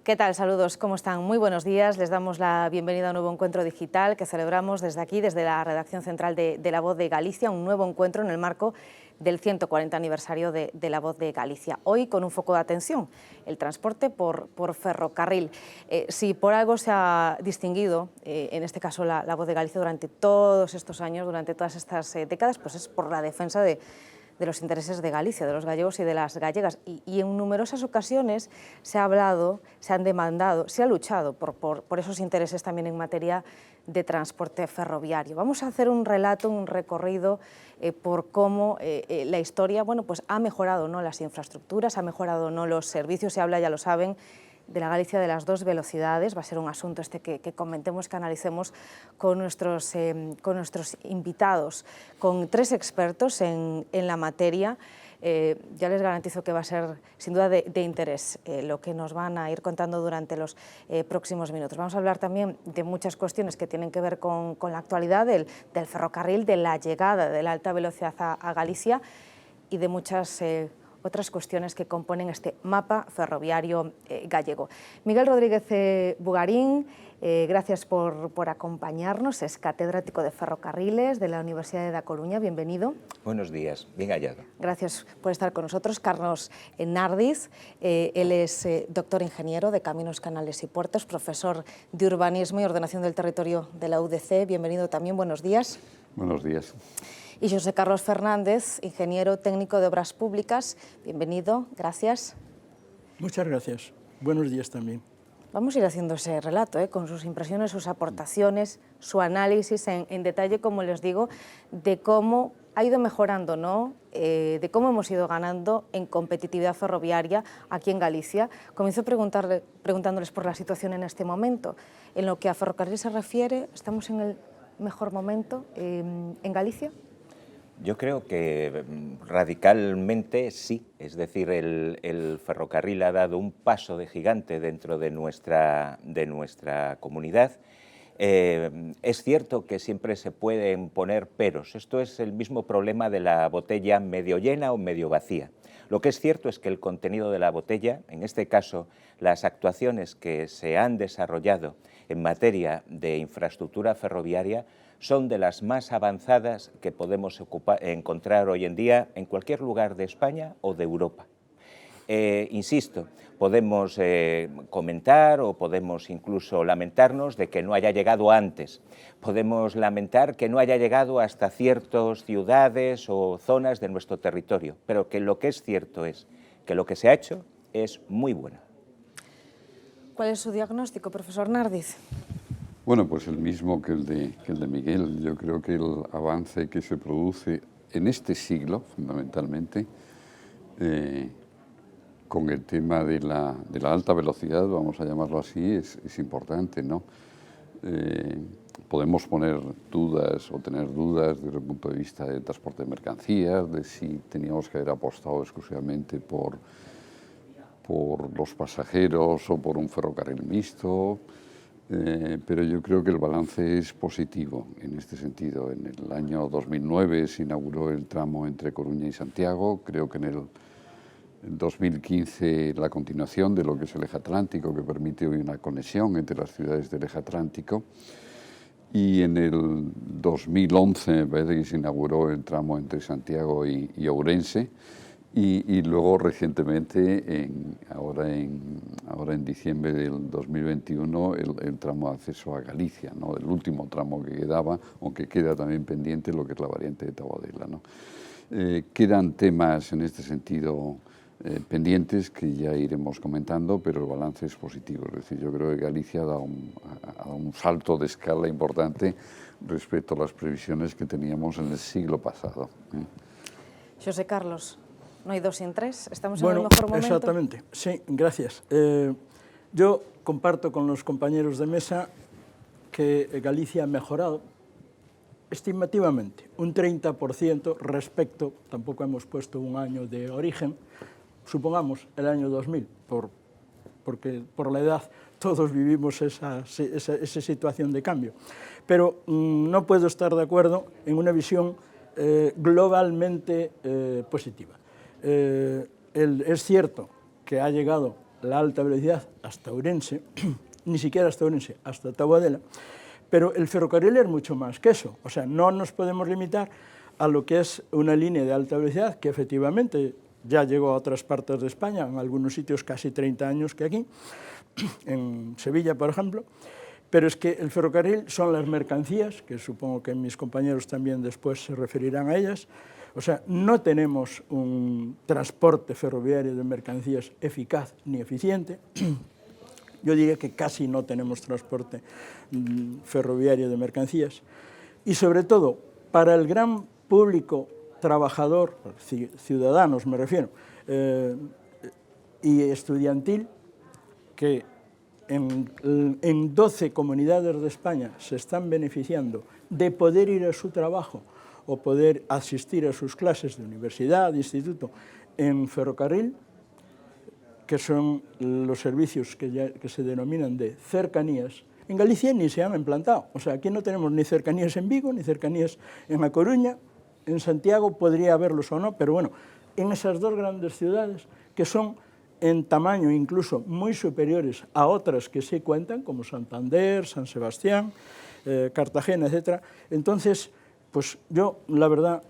¿Qué tal? Saludos, ¿cómo están? Muy buenos días. Les damos la bienvenida a un nuevo encuentro digital que celebramos desde aquí, desde la redacción central de La Voz de Galicia, un nuevo encuentro en el marco del 140 aniversario de La Voz de Galicia. Hoy con un foco de atención, el transporte por ferrocarril. Si por algo se ha distinguido, en este caso la Voz de Galicia, durante todos estos años, durante todas estas décadas, pues es por la defensa de los intereses de Galicia, de los gallegos y de las gallegas. Y en numerosas ocasiones se ha hablado, se han demandado, se ha luchado por esos intereses también en materia de transporte ferroviario. Vamos a hacer un relato, un recorrido por cómo la historia pues ha mejorado, ¿no?, las infraestructuras, ha mejorado, ¿no?, los servicios. Se habla, ya lo saben, de la Galicia de las dos velocidades. Va a ser un asunto que comentemos, que analicemos con nuestros invitados, con tres expertos en la materia. Ya les garantizo que va a ser sin duda de interés lo que nos van a ir contando durante los próximos minutos. Vamos a hablar también de muchas cuestiones que tienen que ver con la actualidad del ferrocarril, de la llegada de la alta velocidad a Galicia y de muchas otras cuestiones que componen este mapa ferroviario gallego. Miguel Rodríguez Bugarín, gracias por acompañarnos, es catedrático de ferrocarriles de la Universidad de Da Coruña, bienvenido. Buenos días, bien hallado. Gracias por estar con nosotros. Carlos Nardiz, él es doctor ingeniero de Caminos, Canales y Puertos, profesor de Urbanismo y Ordenación del Territorio de la UDC, bienvenido también, buenos días. Buenos días. Y José Carlos Fernández, ingeniero técnico de Obras Públicas. Bienvenido, gracias. Muchas gracias. Buenos días también. Vamos a ir haciendo ese relato, con sus impresiones, sus aportaciones, su análisis en detalle, como les digo, de cómo ha ido mejorando, ¿no?, de cómo hemos ido ganando en competitividad ferroviaria aquí en Galicia. Comienzo preguntándoles por la situación en este momento. En lo que a ferrocarril se refiere, ¿estamos en el mejor momento en Galicia? Yo creo que radicalmente sí, es decir, el ferrocarril ha dado un paso de gigante dentro de nuestra comunidad. Es cierto que siempre se pueden poner peros, esto es el mismo problema de la botella medio llena o medio vacía. Lo que es cierto es que el contenido de la botella, en este caso las actuaciones que se han desarrollado en materia de infraestructura ferroviaria, son de las más avanzadas que podemos encontrar hoy en día en cualquier lugar de España o de Europa. Insisto, podemos comentar o podemos incluso lamentarnos de que no haya llegado antes. Podemos lamentar que no haya llegado hasta ciertas ciudades o zonas de nuestro territorio, pero que lo que es cierto es que lo que se ha hecho es muy bueno. ¿Cuál es su diagnóstico, profesor Nardiz? Bueno, pues el mismo que el de Miguel. Yo creo que el avance que se produce en este siglo, fundamentalmente, con el tema de la alta velocidad, vamos a llamarlo así, es importante, ¿no? Podemos poner dudas o tener dudas desde el punto de vista del transporte de mercancías, de si teníamos que haber apostado exclusivamente por los pasajeros o por un ferrocarril mixto. Pero yo creo que el balance es positivo en este sentido. En el año 2009 se inauguró el tramo entre Coruña y Santiago, creo que en el 2015 la continuación de lo que es el eje atlántico, que permite hoy una conexión entre las ciudades del eje atlántico, y en el 2011 me parece que se inauguró el tramo entre Santiago y Ourense. Y luego recientemente, ahora en diciembre del 2021, el tramo de acceso a Galicia, ¿no?, el último tramo que quedaba, aunque queda también pendiente lo que es la variante de Taboadela, ¿no? Quedan temas en este sentido pendientes que ya iremos comentando, pero el balance es positivo. Es decir, yo creo que Galicia ha dado un salto de escala importante respecto a las previsiones que teníamos en el siglo pasado. José Carlos, ¿no hay dos sin tres? ¿Estamos en el mejor momento? Exactamente, sí, gracias. Yo comparto con los compañeros de mesa que Galicia ha mejorado estimativamente un 30% respecto, tampoco hemos puesto un año de origen, supongamos el año 2000, porque por la edad todos vivimos esa situación de cambio. Pero no puedo estar de acuerdo en una visión globalmente positiva. Es cierto que ha llegado la alta velocidad hasta Ourense, ni siquiera hasta Ourense, hasta Taboadela, pero el ferrocarril es mucho más que eso. O sea, no nos podemos limitar a lo que es una línea de alta velocidad, que efectivamente ya llegó a otras partes de España, en algunos sitios casi 30 años que aquí, en Sevilla, por ejemplo, pero es que el ferrocarril son las mercancías, que supongo que mis compañeros también después se referirán a ellas. O sea, no tenemos un transporte ferroviario de mercancías eficaz ni eficiente. Yo diría que casi no tenemos transporte ferroviario de mercancías. Y sobre todo, para el gran público trabajador, ciudadanos me refiero, y estudiantil, que en 12 comunidades de España se están beneficiando de poder ir a su trabajo o poder asistir a sus clases de universidad, de instituto, en ferrocarril, que son los servicios que se denominan de cercanías. En Galicia ni se han implantado. O sea, aquí no tenemos ni cercanías en Vigo, ni cercanías en A Coruña. En Santiago podría haberlos o no, pero bueno, en esas dos grandes ciudades, que son en tamaño incluso muy superiores a otras que sí cuentan, como Santander, San Sebastián, Cartagena, etc. Entonces, pues yo, la verdad,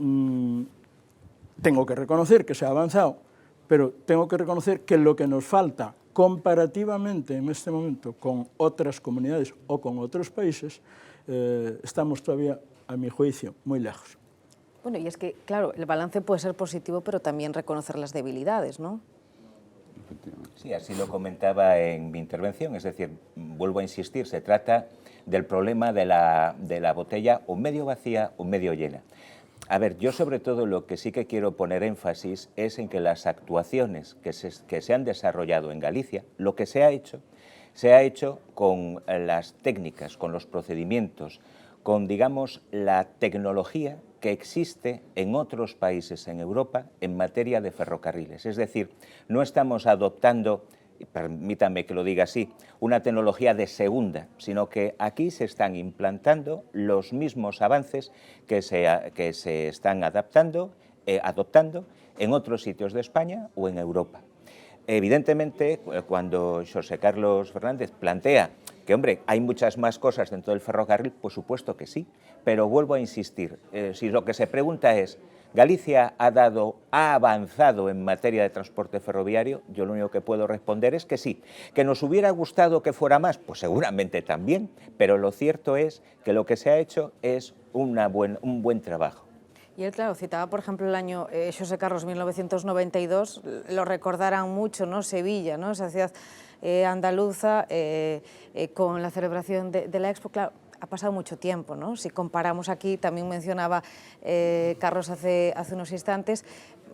tengo que reconocer que se ha avanzado, pero tengo que reconocer que lo que nos falta comparativamente en este momento con otras comunidades o con otros países, estamos todavía, a mi juicio, muy lejos. Bueno, y es que, claro, el balance puede ser positivo, pero también reconocer las debilidades, ¿no? Sí, así lo comentaba en mi intervención, es decir, vuelvo a insistir, se trata del problema de la botella o medio vacía o medio llena. A ver, yo sobre todo lo que sí que quiero poner énfasis es en que las actuaciones que se han desarrollado en Galicia, lo que se ha hecho con las técnicas, con los procedimientos, con, digamos, la tecnología que existe en otros países en Europa en materia de ferrocarriles. Es decir, no estamos adoptando, permítanme que lo diga así, una tecnología de segunda, sino que aquí se están implantando los mismos avances que se están adoptando en otros sitios de España o en Europa. Evidentemente, cuando Xosé Carlos Fernández plantea que, hombre, hay muchas más cosas dentro del ferrocarril, por supuesto que sí, pero vuelvo a insistir, si lo que se pregunta es, ¿Galicia ha avanzado en materia de transporte ferroviario? Yo lo único que puedo responder es que sí. ¿Que nos hubiera gustado que fuera más? Pues seguramente también, pero lo cierto es que lo que se ha hecho es un buen trabajo. Y él, claro, citaba, por ejemplo, el año Xosé Carlos 1992, lo recordarán mucho, ¿no? Sevilla, ¿no? Esa ciudad andaluza, con la celebración de la Expo, claro, ha pasado mucho tiempo, ¿no? Si comparamos aquí, también mencionaba Carlos hace unos instantes,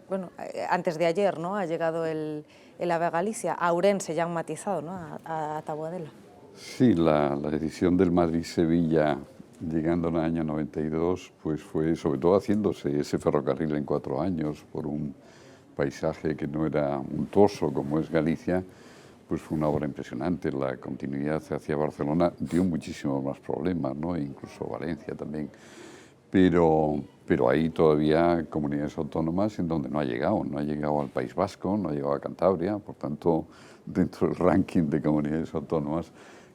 bueno, antes de ayer, ¿no? Ha llegado el AVE a Galicia, a Ourense ya han matizado, ¿no? A Taboadela. Sí, la decisión del Madrid-Sevilla llegando en el año 92, pues fue sobre todo haciéndose ese ferrocarril en 4 años por un paisaje que no era untuoso como es Galicia, pues fue una obra impresionante. La continuidad hacia Barcelona dio muchísimos más problemas, ¿no? E incluso Valencia también. Pero hay todavía comunidades autónomas en donde no ha llegado al País Vasco, no ha llegado a Cantabria, por tanto, dentro del ranking de comunidades autónomas,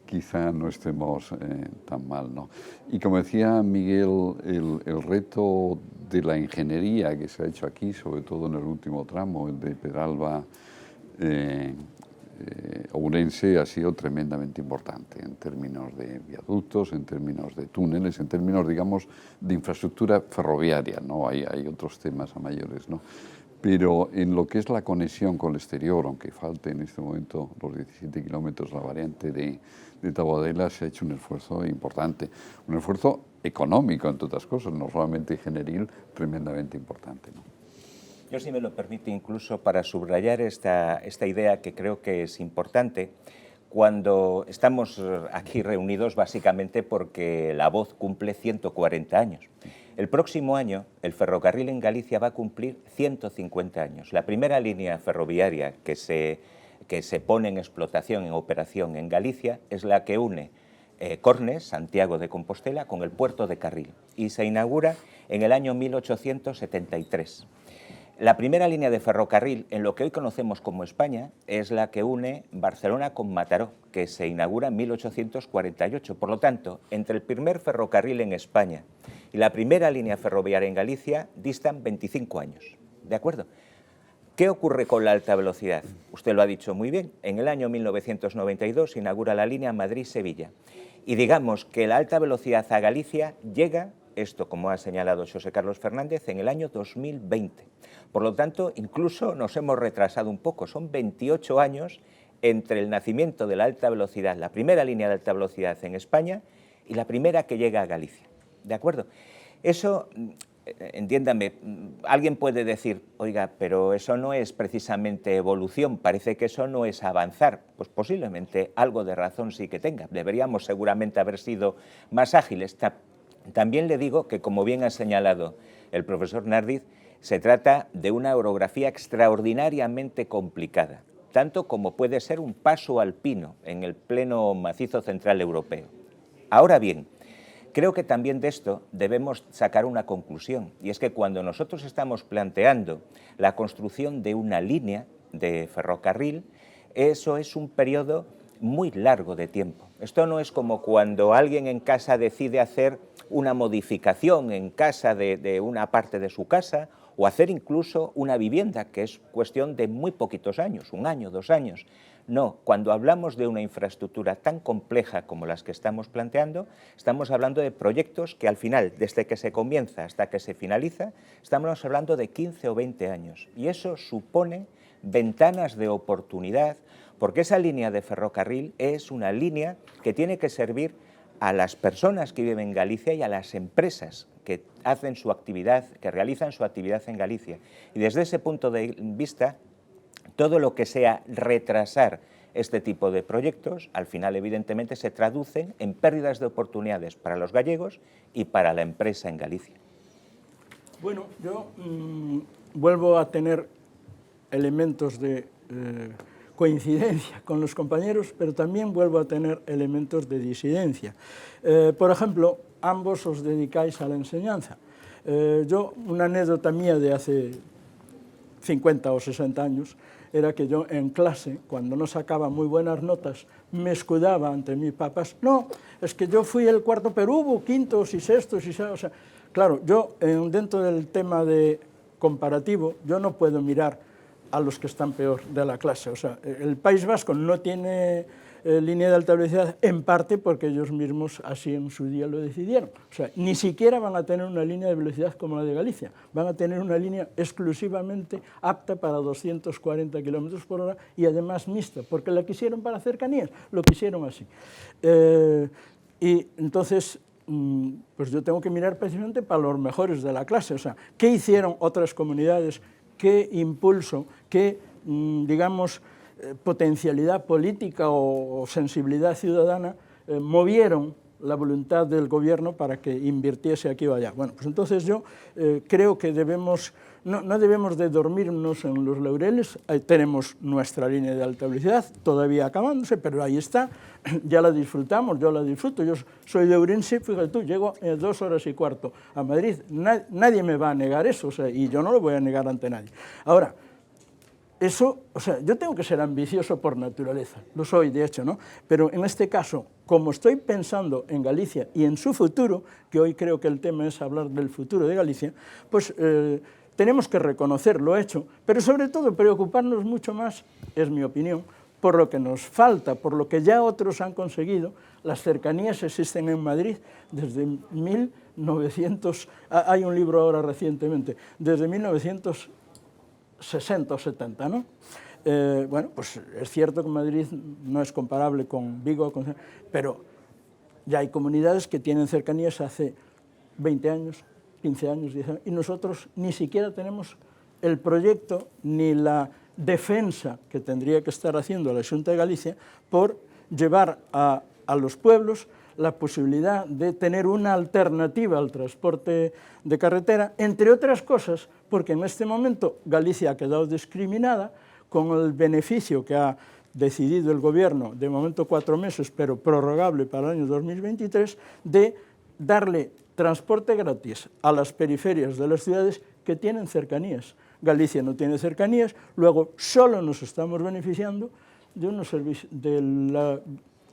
quizá no estemos tan mal, ¿no? Y como decía Miguel, el reto de la ingeniería que se ha hecho aquí, sobre todo en el último tramo, el de Pedralba, Ourense, ha sido tremendamente importante en términos de viaductos, en términos de túneles, en términos, digamos, de infraestructura ferroviaria, ¿no? Hay otros temas a mayores, ¿no? Pero en lo que es la conexión con el exterior, aunque falte en este momento los 17 kilómetros la variante de Taboadela, se ha hecho un esfuerzo importante, un esfuerzo económico, entre otras cosas, no solamente generil, tremendamente importante, ¿no? Yo, si me lo permite, incluso para subrayar esta idea que creo que es importante, cuando estamos aquí reunidos básicamente porque La Voz cumple 140 años. El próximo año el ferrocarril en Galicia va a cumplir 150 años. La primera línea ferroviaria que se pone en explotación, en operación en Galicia, es la que une Cornes, Santiago de Compostela, con el puerto de Carril, y se inaugura en el año 1873. La primera línea de ferrocarril en lo que hoy conocemos como España es la que une Barcelona con Mataró, que se inaugura en 1848. Por lo tanto, entre el primer ferrocarril en España y la primera línea ferroviaria en Galicia distan 25 años. ¿De acuerdo? ¿Qué ocurre con la alta velocidad? Usted lo ha dicho muy bien. En el año 1992 se inaugura la línea Madrid-Sevilla. Y digamos que la alta velocidad a Galicia llega, esto como ha señalado José Carlos Fernández, en el año 2020. Por lo tanto, incluso nos hemos retrasado un poco. Son 28 años entre el nacimiento de la alta velocidad, la primera línea de alta velocidad en España, y la primera que llega a Galicia. ¿De acuerdo? Eso, entiéndame, alguien puede decir, oiga, pero eso no es precisamente evolución, parece que eso no es avanzar. Pues posiblemente algo de razón sí que tenga. Deberíamos seguramente haber sido más ágiles. También le digo que, como bien ha señalado el profesor Nardiz, se trata de una orografía extraordinariamente complicada, tanto como puede ser un paso alpino en el pleno macizo central europeo. Ahora bien, creo que también de esto debemos sacar una conclusión, y es que cuando nosotros estamos planteando la construcción de una línea de ferrocarril, eso es un periodo muy largo de tiempo. Esto no es como cuando alguien en casa decide hacer una modificación en casa de una parte de su casa, o hacer incluso una vivienda, que es cuestión de muy poquitos años, 1 año, 2 años. No, cuando hablamos de una infraestructura tan compleja como las que estamos planteando, estamos hablando de proyectos que al final, desde que se comienza hasta que se finaliza, estamos hablando de 15 o 20 años. Y eso supone ventanas de oportunidad, porque esa línea de ferrocarril es una línea que tiene que servir a las personas que viven en Galicia y a las empresas que hacen su actividad, que realizan su actividad en Galicia. Y desde ese punto de vista, todo lo que sea retrasar este tipo de proyectos, al final evidentemente se traducen en pérdidas de oportunidades para los gallegos y para la empresa en Galicia. Bueno, yo vuelvo a tener elementos de coincidencia con los compañeros, pero también vuelvo a tener elementos de disidencia. Por ejemplo, ambos os dedicáis a la enseñanza. Yo, una anécdota mía de hace 50 o 60 años, era que yo en clase, cuando no sacaba muy buenas notas, me escudaba ante mis papás. No, es que yo fui el cuarto, pero hubo quintos y sextos. O sea, claro, yo dentro del tema de comparativo, yo no puedo mirar a los que están peor de la clase. O sea, el País Vasco no tiene línea de alta velocidad, en parte porque ellos mismos así en su día lo decidieron. O sea, ni siquiera van a tener una línea de velocidad como la de Galicia, van a tener una línea exclusivamente apta para 240 kilómetros por hora y además mixta, porque la quisieron para cercanías, lo quisieron así. Y entonces, pues yo tengo que mirar precisamente para los mejores de la clase. O sea, ¿qué hicieron otras comunidades? ¿Qué impulso? ¿Qué, digamos, potencialidad política o sensibilidad ciudadana movieron la voluntad del gobierno para que invirtiese aquí o allá? Bueno, pues entonces yo creo que no debemos de dormirnos en los laureles. Ahí tenemos nuestra línea de alta velocidad, todavía acabándose, pero ahí está, ya la disfrutamos, yo la disfruto. Yo soy de Ourense, fíjate tú, llego 2 horas y cuarto a Madrid, nadie me va a negar eso, o sea, y yo no lo voy a negar ante nadie. Ahora, eso, o sea, yo tengo que ser ambicioso por naturaleza, lo soy de hecho, ¿no? Pero en este caso, como estoy pensando en Galicia y en su futuro, que hoy creo que el tema es hablar del futuro de Galicia, pues tenemos que reconocer lo hecho, pero sobre todo preocuparnos mucho más, es mi opinión, por lo que nos falta, por lo que ya otros han conseguido. Las cercanías existen en Madrid desde 1900, hay un libro ahora recientemente, desde 1960 o 70, ¿no? Bueno, pues es cierto que Madrid no es comparable con Vigo, pero ya hay comunidades que tienen cercanías hace 20 años, 15 años, 10 años, y nosotros ni siquiera tenemos el proyecto ni la defensa que tendría que estar haciendo la Xunta de Galicia por llevar a los pueblos la posibilidad de tener una alternativa al transporte de carretera, entre otras cosas, porque en este momento Galicia ha quedado discriminada con el beneficio que ha decidido el gobierno, de momento 4 meses, pero prorrogable para el año 2023, de darle transporte gratis a las periferias de las ciudades que tienen cercanías. Galicia no tiene cercanías, luego solo nos estamos beneficiando de unos servicios, de la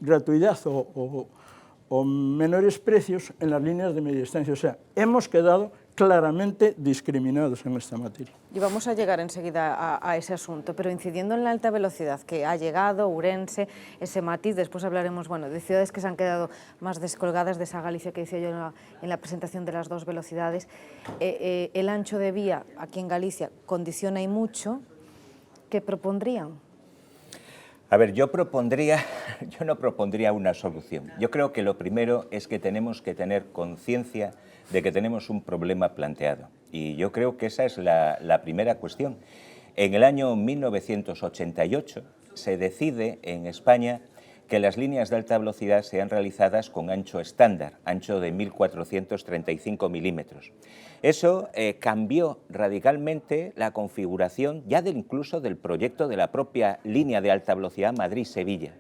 gratuidad o menores precios en las líneas de media distancia. O sea, hemos quedado claramente discriminados en esta materia. Y vamos a llegar enseguida a ese asunto, pero incidiendo en la alta velocidad que ha llegado, Ourense, ese matiz, después hablaremos de ciudades que se han quedado más descolgadas de esa Galicia que decía yo en la presentación de las dos velocidades. El ancho de vía aquí en Galicia condiciona y mucho. ¿Qué propondrían? A ver, yo no propondría una solución. Yo creo que lo primero es que tenemos que tener conciencia de que tenemos un problema planteado. Y yo creo que esa es la primera cuestión. En el año 1988 se decide en España que las líneas de alta velocidad sean realizadas con ancho estándar, ancho de 1.435 milímetros. Eso cambió radicalmente la configuración ya incluso del proyecto de la propia línea de alta velocidad Madrid-Sevilla.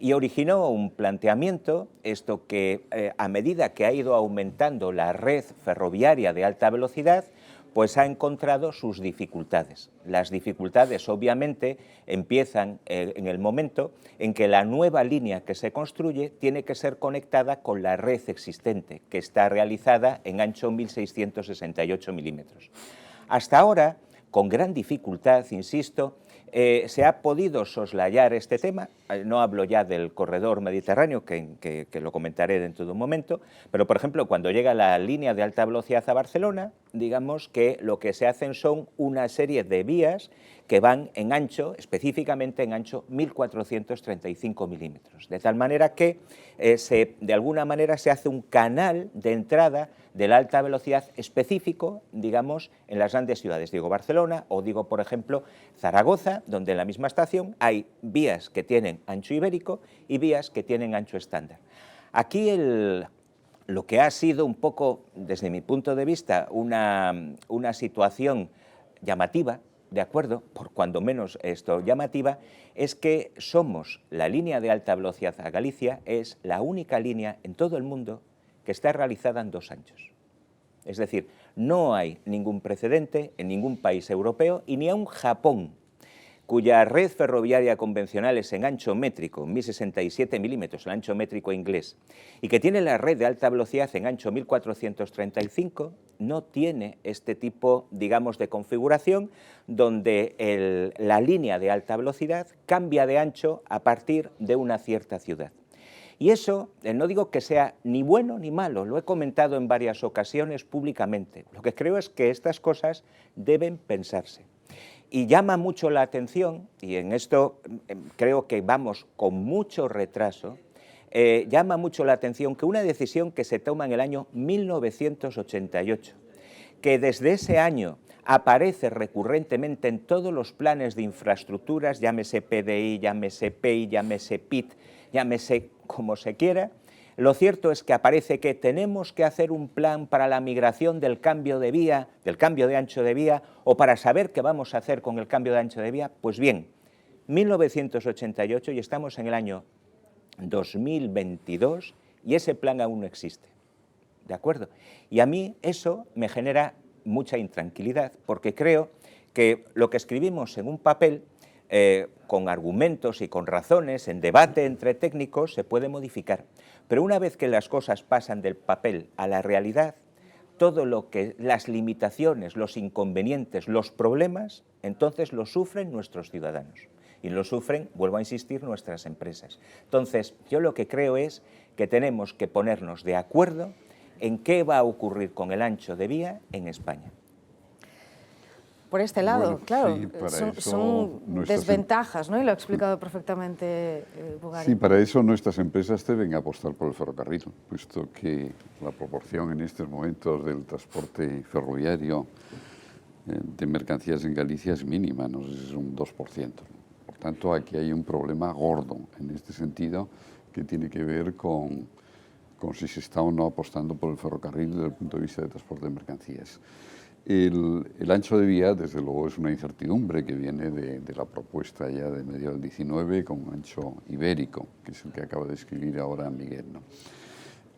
Y originó un planteamiento, esto que a medida que ha ido aumentando la red ferroviaria de alta velocidad, pues ha encontrado sus dificultades. Las dificultades, obviamente, empiezan en el momento en que la nueva línea que se construye tiene que ser conectada con la red existente, que está realizada en ancho 1.668 milímetros. Hasta ahora, con gran dificultad, insisto, se ha podido soslayar este tema. No hablo ya del corredor mediterráneo, que lo comentaré dentro de un momento, pero, por ejemplo, cuando llega la línea de alta velocidad a Barcelona, digamos que lo que se hacen son una serie de vías que van en ancho, específicamente en ancho 1.435 milímetros, de tal manera que de alguna manera se hace un canal de entrada de la alta velocidad específico, digamos, en las grandes ciudades. Digo Barcelona o digo, por ejemplo, Zaragoza, donde en la misma estación hay vías que tienen ancho ibérico y vías que tienen ancho estándar. Aquí lo que ha sido un poco, desde mi punto de vista, una situación llamativa, ¿de acuerdo?, por cuando menos esto llamativa, es que somos la línea de alta velocidad a Galicia, es la única línea en todo el mundo que está realizada en dos anchos. Es decir, no hay ningún precedente en ningún país europeo y ni aun Japón, cuya red ferroviaria convencional es en ancho métrico, 1.067 milímetros, el ancho métrico inglés, y que tiene la red de alta velocidad en ancho 1.435, no tiene este tipo, digamos, de configuración donde la línea de alta velocidad cambia de ancho a partir de una cierta ciudad. Y eso, no digo que sea ni bueno ni malo, lo he comentado en varias ocasiones públicamente. Lo que creo es que estas cosas deben pensarse. Y llama mucho la atención, y en esto creo que vamos con mucho retraso, llama mucho la atención que una decisión que se toma en el año 1988, que desde ese año aparece recurrentemente en todos los planes de infraestructuras, llámese PDI, llámese PEI, llámese PIT, llámese como se quiera, lo cierto es que aparece que tenemos que hacer un plan para la migración del cambio de vía, del cambio de ancho de vía, o para saber qué vamos a hacer con el cambio de ancho de vía. Pues bien, 1988 y estamos en el año 2022 y ese plan aún no existe, ¿de acuerdo? Y a mí eso me genera mucha intranquilidad, porque creo que lo que escribimos en un papel, con argumentos y con razones, en debate entre técnicos, se puede modificar. Pero una vez que las cosas pasan del papel a la realidad, todo lo que las limitaciones, los inconvenientes, los problemas, entonces los sufren nuestros ciudadanos. Y lo sufren, vuelvo a insistir, nuestras empresas. Entonces, yo lo que creo es que tenemos que ponernos de acuerdo en qué va a ocurrir con el ancho de vía en España. Por este lado, Bueno, claro, sí, son desventajas, ¿no? Y lo ha explicado perfectamente Bugari. Sí, para eso nuestras empresas deben apostar por el ferrocarril, puesto que la proporción en estos momentos del transporte ferroviario de mercancías en Galicia es mínima, no sé si es un 2%. Por tanto, aquí hay un problema gordo en este sentido que tiene que ver con si se está o no apostando por el ferrocarril desde el punto de vista del transporte de mercancías. El ancho de vía, desde luego, es una incertidumbre que viene de la propuesta ya de mediados del 19 con un ancho ibérico, que es el que acaba de escribir ahora Miguel, ¿no?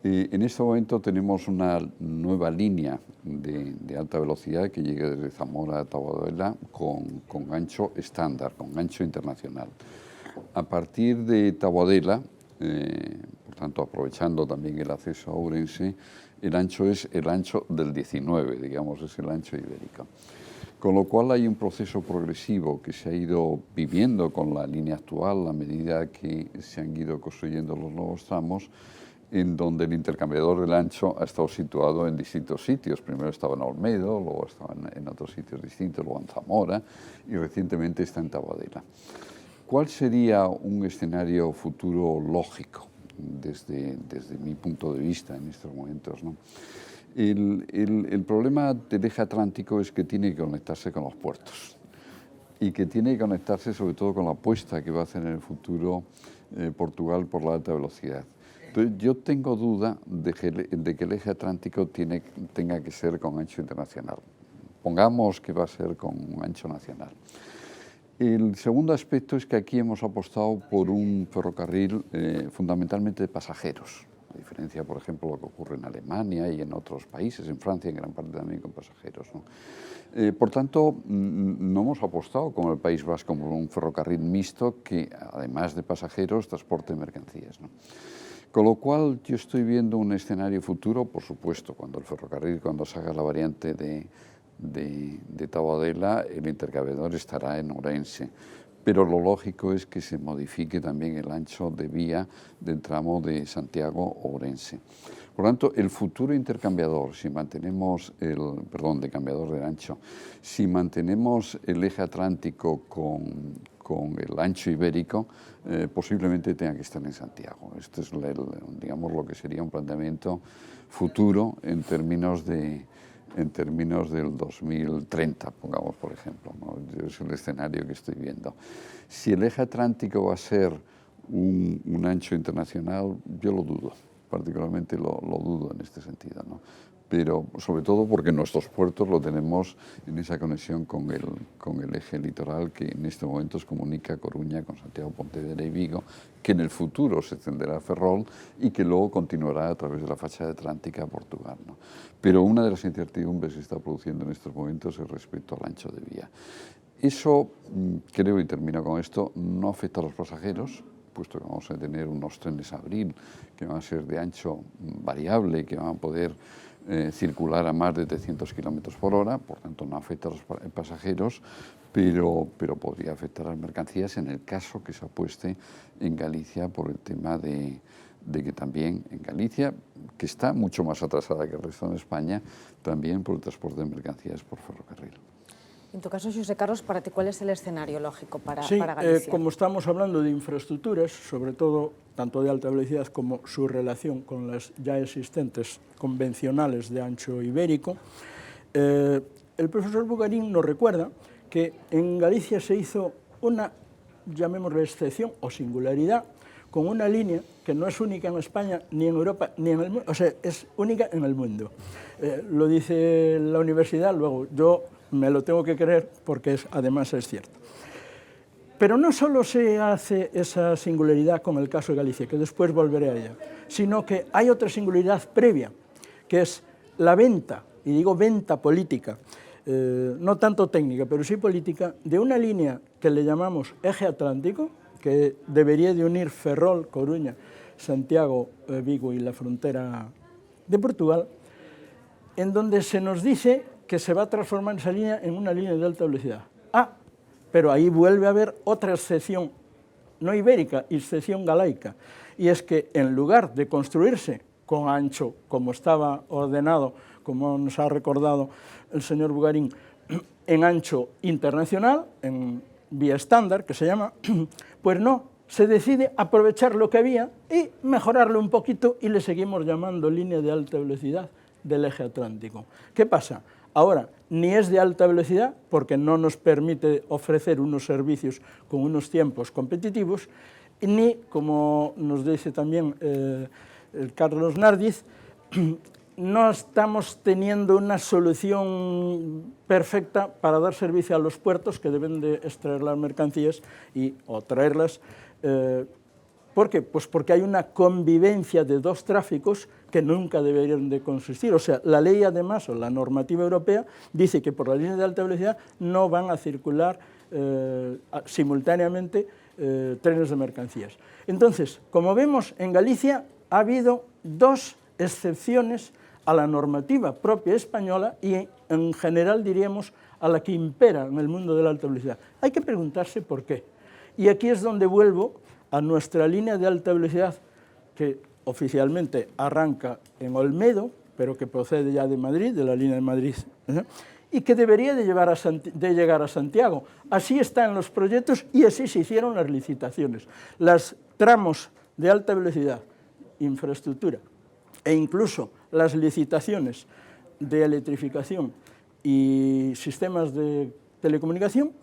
En este momento tenemos una nueva línea de alta velocidad que llega desde Zamora a Taboadela con ancho estándar, con ancho internacional. A partir de Taboadela, por tanto aprovechando también el acceso a Ourense, el ancho es el ancho del 19, digamos, es el ancho ibérico. Con lo cual hay un proceso progresivo que se ha ido viviendo con la línea actual a medida que se han ido construyendo los nuevos tramos, en donde el intercambiador del ancho ha estado situado en distintos sitios. Primero estaba en Olmedo, luego estaba en otros sitios distintos, luego en Zamora y recientemente está en Taboadela. ¿Cuál sería un escenario futuro lógico desde mi punto de vista en estos momentos, ¿no? El problema del eje atlántico es que tiene que conectarse con los puertos y que tiene que conectarse sobre todo con la apuesta que va a hacer en el futuro Portugal por la alta velocidad. Entonces, yo tengo duda de que el eje atlántico tenga que ser con ancho internacional. Pongamos que va a ser con un ancho nacional. El segundo aspecto es que aquí hemos apostado por un ferrocarril fundamentalmente de pasajeros, a diferencia, por ejemplo, de lo que ocurre en Alemania y en otros países, en Francia en gran parte también con pasajeros, ¿no? Por tanto, no hemos apostado, como el País Vasco, por un ferrocarril mixto que, además de pasajeros, transporte mercancías, ¿no? Con lo cual, yo estoy viendo un escenario futuro, por supuesto, cuando se haga la variante de Taboadela, el intercambiador estará en Ourense. Pero lo lógico es que se modifique también el ancho de vía del tramo de Santiago-Ourense. Por lo tanto, el futuro intercambiador, si mantenemos de cambiador de ancho, si mantenemos el eje atlántico con el ancho ibérico, posiblemente tenga que estar en Santiago. Esto es, digamos, lo que sería un planteamiento futuro en términos del 2030, pongamos por ejemplo, ¿no? Es el escenario que estoy viendo. Si el eje atlántico va a ser un ancho internacional, yo lo dudo, particularmente lo dudo en este sentido, ¿no? Pero sobre todo porque nuestros puertos lo tenemos en esa conexión con el eje litoral que en este momento comunica Coruña con Santiago, Pontevedra y Vigo, que en el futuro se extenderá a Ferrol y que luego continuará a través de la fachada atlántica a Portugal, ¿no? Pero una de las incertidumbres que se está produciendo en estos momentos es respecto al ancho de vía. Eso, creo, y termino con esto, no afecta a los pasajeros, puesto que vamos a tener unos trenes Abril que van a ser de ancho variable, que van a poder circular a más de 300 km por hora, por tanto no afecta a los pasajeros, pero podría afectar a las mercancías en el caso que se apueste en Galicia por el tema de que también en Galicia, que está mucho más atrasada que el resto de España, también por el transporte de mercancías por ferrocarril. En tu caso, José Carlos, para ti, ¿cuál es el escenario lógico para Sí, Galicia? como estamos hablando de infraestructuras, sobre todo tanto de alta velocidad como su relación con las ya existentes convencionales de ancho ibérico, el profesor Bugarín nos recuerda que en Galicia se hizo una, llamémosle excepción o singularidad, con una línea que no es única en España, ni en Europa, ni en el mundo, o sea, es única en el mundo. Lo dice la universidad, luego yo me lo tengo que creer porque además es cierto. Pero no solo se hace esa singularidad con el caso de Galicia, que después volveré a ella, sino que hay otra singularidad previa, que es la venta, y digo venta política, no tanto técnica, pero sí política, de una línea que le llamamos eje atlántico, que debería de unir Ferrol, Coruña, Santiago, Vigo y la frontera de Portugal, en donde se nos dice que se va a transformar esa línea en una línea de alta velocidad. Pero ahí vuelve a haber otra excepción, no ibérica, excepción galaica, y es que en lugar de construirse con ancho, como estaba ordenado, como nos ha recordado el señor Bugarín, en ancho internacional, en vía estándar, que se llama, pues no, se decide aprovechar lo que había y mejorarlo un poquito y le seguimos llamando línea de alta velocidad del eje atlántico. ¿Qué pasa? Ahora, ni es de alta velocidad, porque no nos permite ofrecer unos servicios con unos tiempos competitivos, ni, como nos dice también Carlos Nardiz, no estamos teniendo una solución perfecta para dar servicio a los puertos que deben de extraer las mercancías o traerlas ¿Por qué? Pues porque hay una convivencia de dos tráficos que nunca deberían de consistir. O sea, la ley además, o la normativa europea, dice que por la línea de alta velocidad no van a circular simultáneamente trenes de mercancías. Entonces, como vemos, en Galicia ha habido dos excepciones a la normativa propia española y en general diríamos a la que impera en el mundo de la alta velocidad. Hay que preguntarse por qué. Y aquí es donde vuelvo a nuestra línea de alta velocidad, que oficialmente arranca en Olmedo, pero que procede ya de Madrid, de la línea de Madrid, y que debería de llegar a Santiago. Así están los proyectos y así se hicieron las licitaciones. Los tramos de alta velocidad, infraestructura, e incluso las licitaciones de electrificación y sistemas de telecomunicación,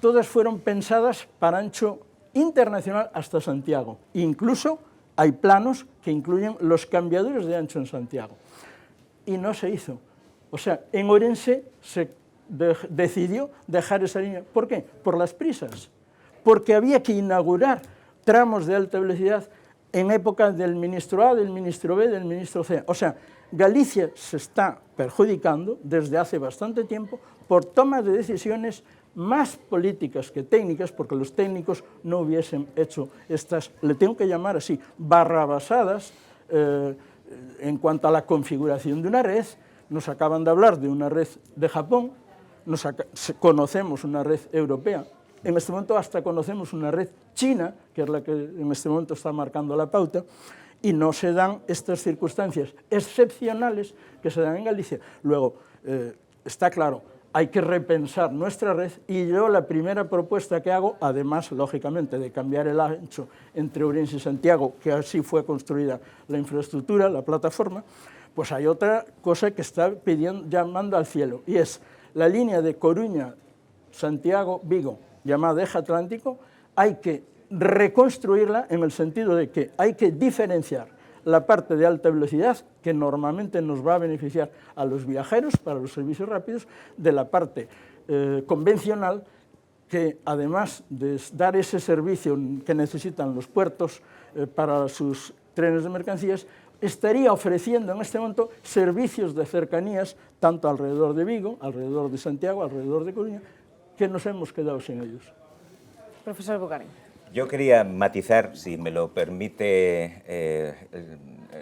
todas fueron pensadas para ancho internacional hasta Santiago. Incluso hay planos que incluyen los cambiadores de ancho en Santiago. Y no se hizo. O sea, en Orense se decidió dejar esa línea. ¿Por qué? Por las prisas. Porque había que inaugurar tramos de alta velocidad en época del ministro A, del ministro B, del ministro C. O sea, Galicia se está perjudicando desde hace bastante tiempo por toma de decisiones más políticas que técnicas, porque los técnicos no hubiesen hecho estas, le tengo que llamar así, barrabasadas en cuanto a la configuración de una red. Nos acaban de hablar de una red de Japón, conocemos una red europea, en este momento hasta conocemos una red china, que es la que en este momento está marcando la pauta, y no se dan estas circunstancias excepcionales que se dan en Galicia. Luego, está claro, hay que repensar nuestra red y yo la primera propuesta que hago, además, lógicamente, de cambiar el ancho entre Ourense y Santiago, que así fue construida la infraestructura, la plataforma, pues hay otra cosa que está llamando al cielo, y es la línea de Coruña, Santiago, Vigo, llamada Eje Atlántico. Hay que reconstruirla en el sentido de que hay que diferenciar la parte de alta velocidad, que normalmente nos va a beneficiar a los viajeros para los servicios rápidos, de la parte convencional, que además de dar ese servicio que necesitan los puertos para sus trenes de mercancías, estaría ofreciendo en este momento servicios de cercanías, tanto alrededor de Vigo, alrededor de Santiago, alrededor de Coruña, que nos hemos quedado sin ellos. Profesor Bucarín. Yo quería matizar, si me lo permite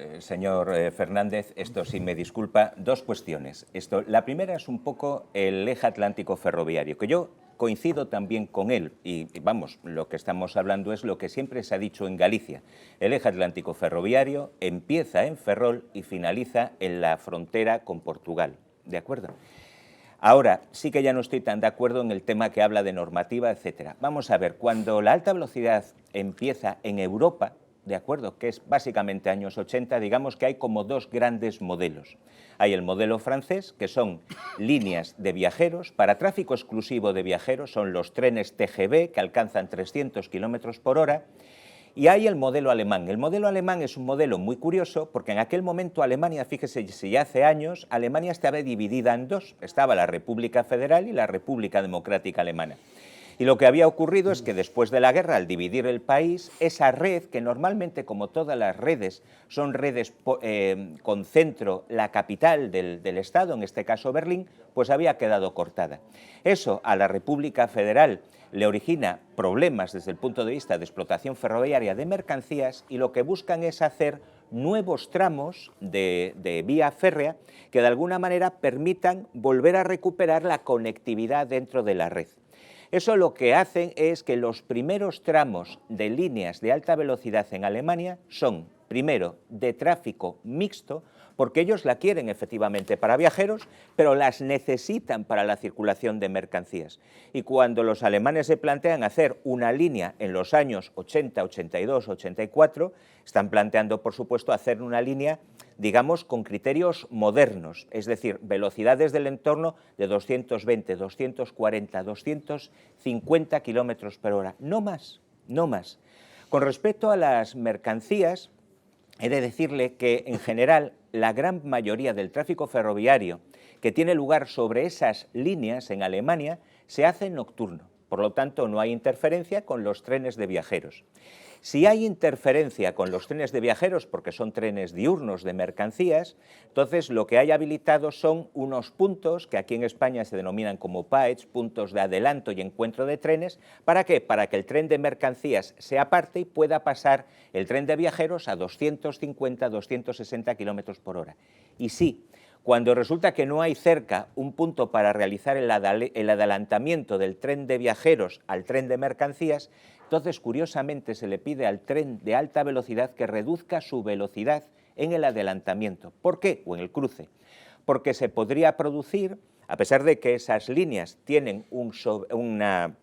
el señor Fernández, esto si me disculpa, dos cuestiones. La primera es un poco el eje atlántico ferroviario, que yo coincido también con él, y vamos, lo que estamos hablando es lo que siempre se ha dicho en Galicia. El eje atlántico ferroviario empieza en Ferrol y finaliza en la frontera con Portugal, ¿de acuerdo? Ahora, sí que ya no estoy tan de acuerdo en el tema que habla de normativa, etcétera. Vamos a ver, cuando la alta velocidad empieza en Europa, ¿de acuerdo?, que es básicamente años 80, digamos que hay como dos grandes modelos. Hay el modelo francés, que son líneas de viajeros, para tráfico exclusivo de viajeros, son los trenes TGV, que alcanzan 300 kilómetros por hora, y hay el modelo alemán. El modelo alemán es un modelo muy curioso porque en aquel momento Alemania, fíjese si ya hace años, Alemania estaba dividida en dos. Estaba la República Federal y la República Democrática Alemana. Y lo que había ocurrido es que después de la guerra, al dividir el país, esa red, que normalmente, como todas las redes, son redes con centro, la capital del Estado, en este caso Berlín, pues había quedado cortada. Eso a la República Federal le origina problemas desde el punto de vista de explotación ferroviaria de mercancías, y lo que buscan es hacer nuevos tramos de vía férrea que de alguna manera permitan volver a recuperar la conectividad dentro de la red. Eso lo que hacen es que los primeros tramos de líneas de alta velocidad en Alemania son, primero, de tráfico mixto, porque ellos la quieren efectivamente para viajeros, pero las necesitan para la circulación de mercancías. Y cuando los alemanes se plantean hacer una línea en los años 80, 82, 84, están planteando, por supuesto, hacer una línea, digamos, con criterios modernos, es decir, velocidades del entorno de 220, 240, 250 kilómetros por hora, no más, no más. Con respecto a las mercancías, he de decirle que, en general, la gran mayoría del tráfico ferroviario que tiene lugar sobre esas líneas en Alemania se hace nocturno. Por lo tanto, no hay interferencia con los trenes de viajeros. Si hay interferencia con los trenes de viajeros, porque son trenes diurnos de mercancías, entonces lo que hay habilitado son unos puntos que aquí en España se denominan como PAETs, puntos de adelanto y encuentro de trenes. ¿Para qué? Para que el tren de mercancías se aparte y pueda pasar el tren de viajeros a 250, 260 kilómetros por hora. Y sí, cuando resulta que no hay cerca un punto para realizar el adelantamiento del tren de viajeros al tren de mercancías, entonces, curiosamente, se le pide al tren de alta velocidad que reduzca su velocidad en el adelantamiento. ¿Por qué? O en el cruce. Porque se podría producir, a pesar de que esas líneas tienen una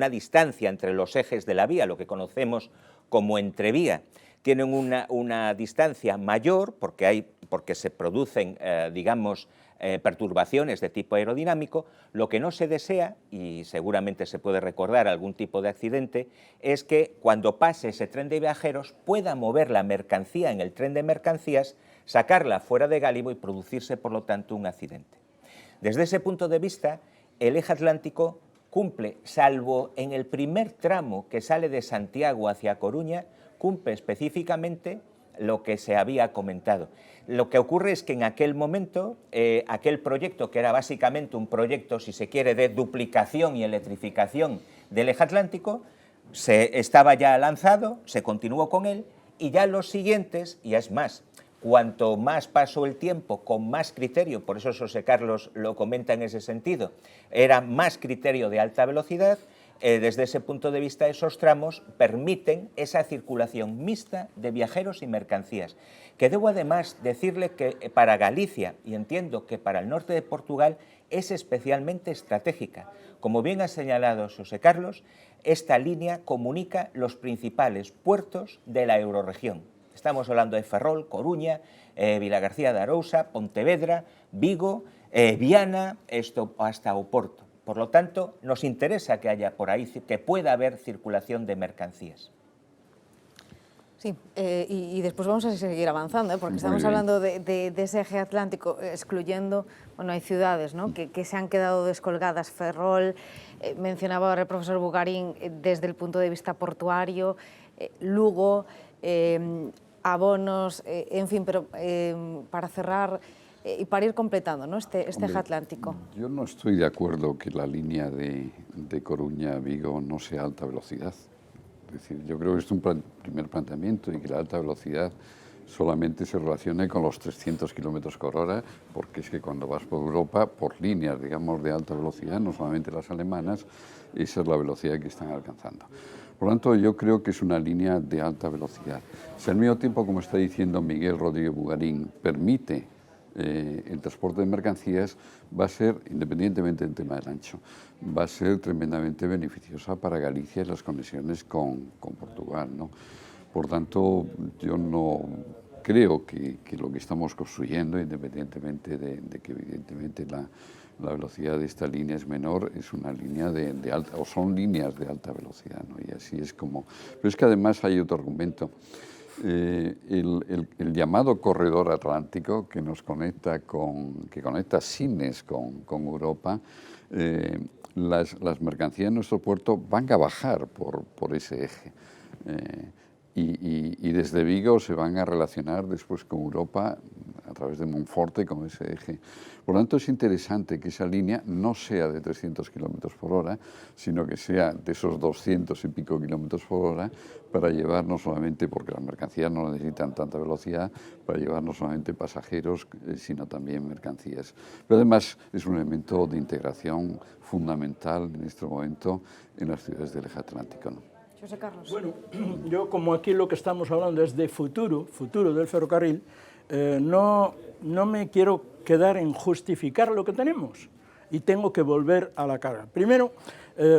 distancia entre los ejes de la vía, lo que conocemos como entrevía, tienen una distancia mayor porque se producen, digamos, perturbaciones de tipo aerodinámico. Lo que no se desea, y seguramente se puede recordar algún tipo de accidente, es que cuando pase ese tren de viajeros pueda mover la mercancía en el tren de mercancías, sacarla fuera de gálibo y producirse, por lo tanto, un accidente. Desde ese punto de vista, el eje atlántico cumple, salvo en el primer tramo que sale de Santiago hacia Coruña, cumple específicamente lo que se había comentado. Lo que ocurre es que en aquel momento, aquel proyecto, que era básicamente un proyecto, si se quiere, de duplicación y electrificación del eje atlántico, estaba ya lanzado, se continuó con él, y ya los siguientes, y es más, cuanto más pasó el tiempo, con más criterio, por eso José Carlos lo comenta en ese sentido, era más criterio de alta velocidad. Desde ese punto de vista, esos tramos permiten esa circulación mixta de viajeros y mercancías, que debo además decirle que para Galicia, y entiendo que para el norte de Portugal, es especialmente estratégica. Como bien ha señalado José Carlos, esta línea comunica los principales puertos de la eurorregión. Estamos hablando de Ferrol, Coruña, Vilagarcía de Arousa, Pontevedra, Vigo, Viana, hasta Oporto. Por lo tanto, nos interesa que haya por ahí, que pueda haber circulación de mercancías. Sí, y después vamos a seguir avanzando, porque estamos hablando de ese eje atlántico, excluyendo, bueno, hay ciudades, ¿no?, que se han quedado descolgadas. Ferrol, mencionaba ahora el profesor Bugarín, desde el punto de vista portuario, Lugo, Abonos, en fin, pero para cerrar y para ir completando, ¿no?, este eje atlántico. Yo no estoy de acuerdo que la línea de Coruña a Vigo no sea alta velocidad. Es decir, yo creo que es un primer planteamiento, y que la alta velocidad solamente se relacione con los 300 kilómetros por hora, porque es que cuando vas por Europa, por líneas, digamos, de alta velocidad, no solamente las alemanas, esa es la velocidad que están alcanzando. Por lo tanto, yo creo que es una línea de alta velocidad. Si al mismo tiempo, como está diciendo Miguel Rodríguez Bugarín, permite el transporte de mercancías, va a ser, independientemente del tema del ancho, va a ser tremendamente beneficiosa para Galicia y las conexiones con Portugal, ¿no? Por tanto, yo no creo que lo que estamos construyendo, independientemente de que evidentemente la velocidad de esta línea es menor, es una línea de alta, o son líneas de alta velocidad, ¿no? Y así es como... Pero es que además hay otro argumento. El llamado corredor atlántico que nos conecta que conecta Sines con Europa, las mercancías en nuestro puerto van a bajar por ese eje, y desde Vigo se van a relacionar después con Europa a través de Monforte con ese eje. Por lo tanto, es interesante que esa línea no sea de 300 kilómetros por hora, sino que sea de esos 200 y pico kilómetros por hora, para llevar no solamente, porque las mercancías no necesitan tanta velocidad, para llevar no solamente pasajeros, sino también mercancías. Pero además es un elemento de integración fundamental en este momento en las ciudades del eje atlántico, ¿no? José Carlos. Bueno, yo, como aquí lo que estamos hablando es de futuro del ferrocarril, no me quiero quedar en justificar lo que tenemos, y tengo que volver a la carga. Primero,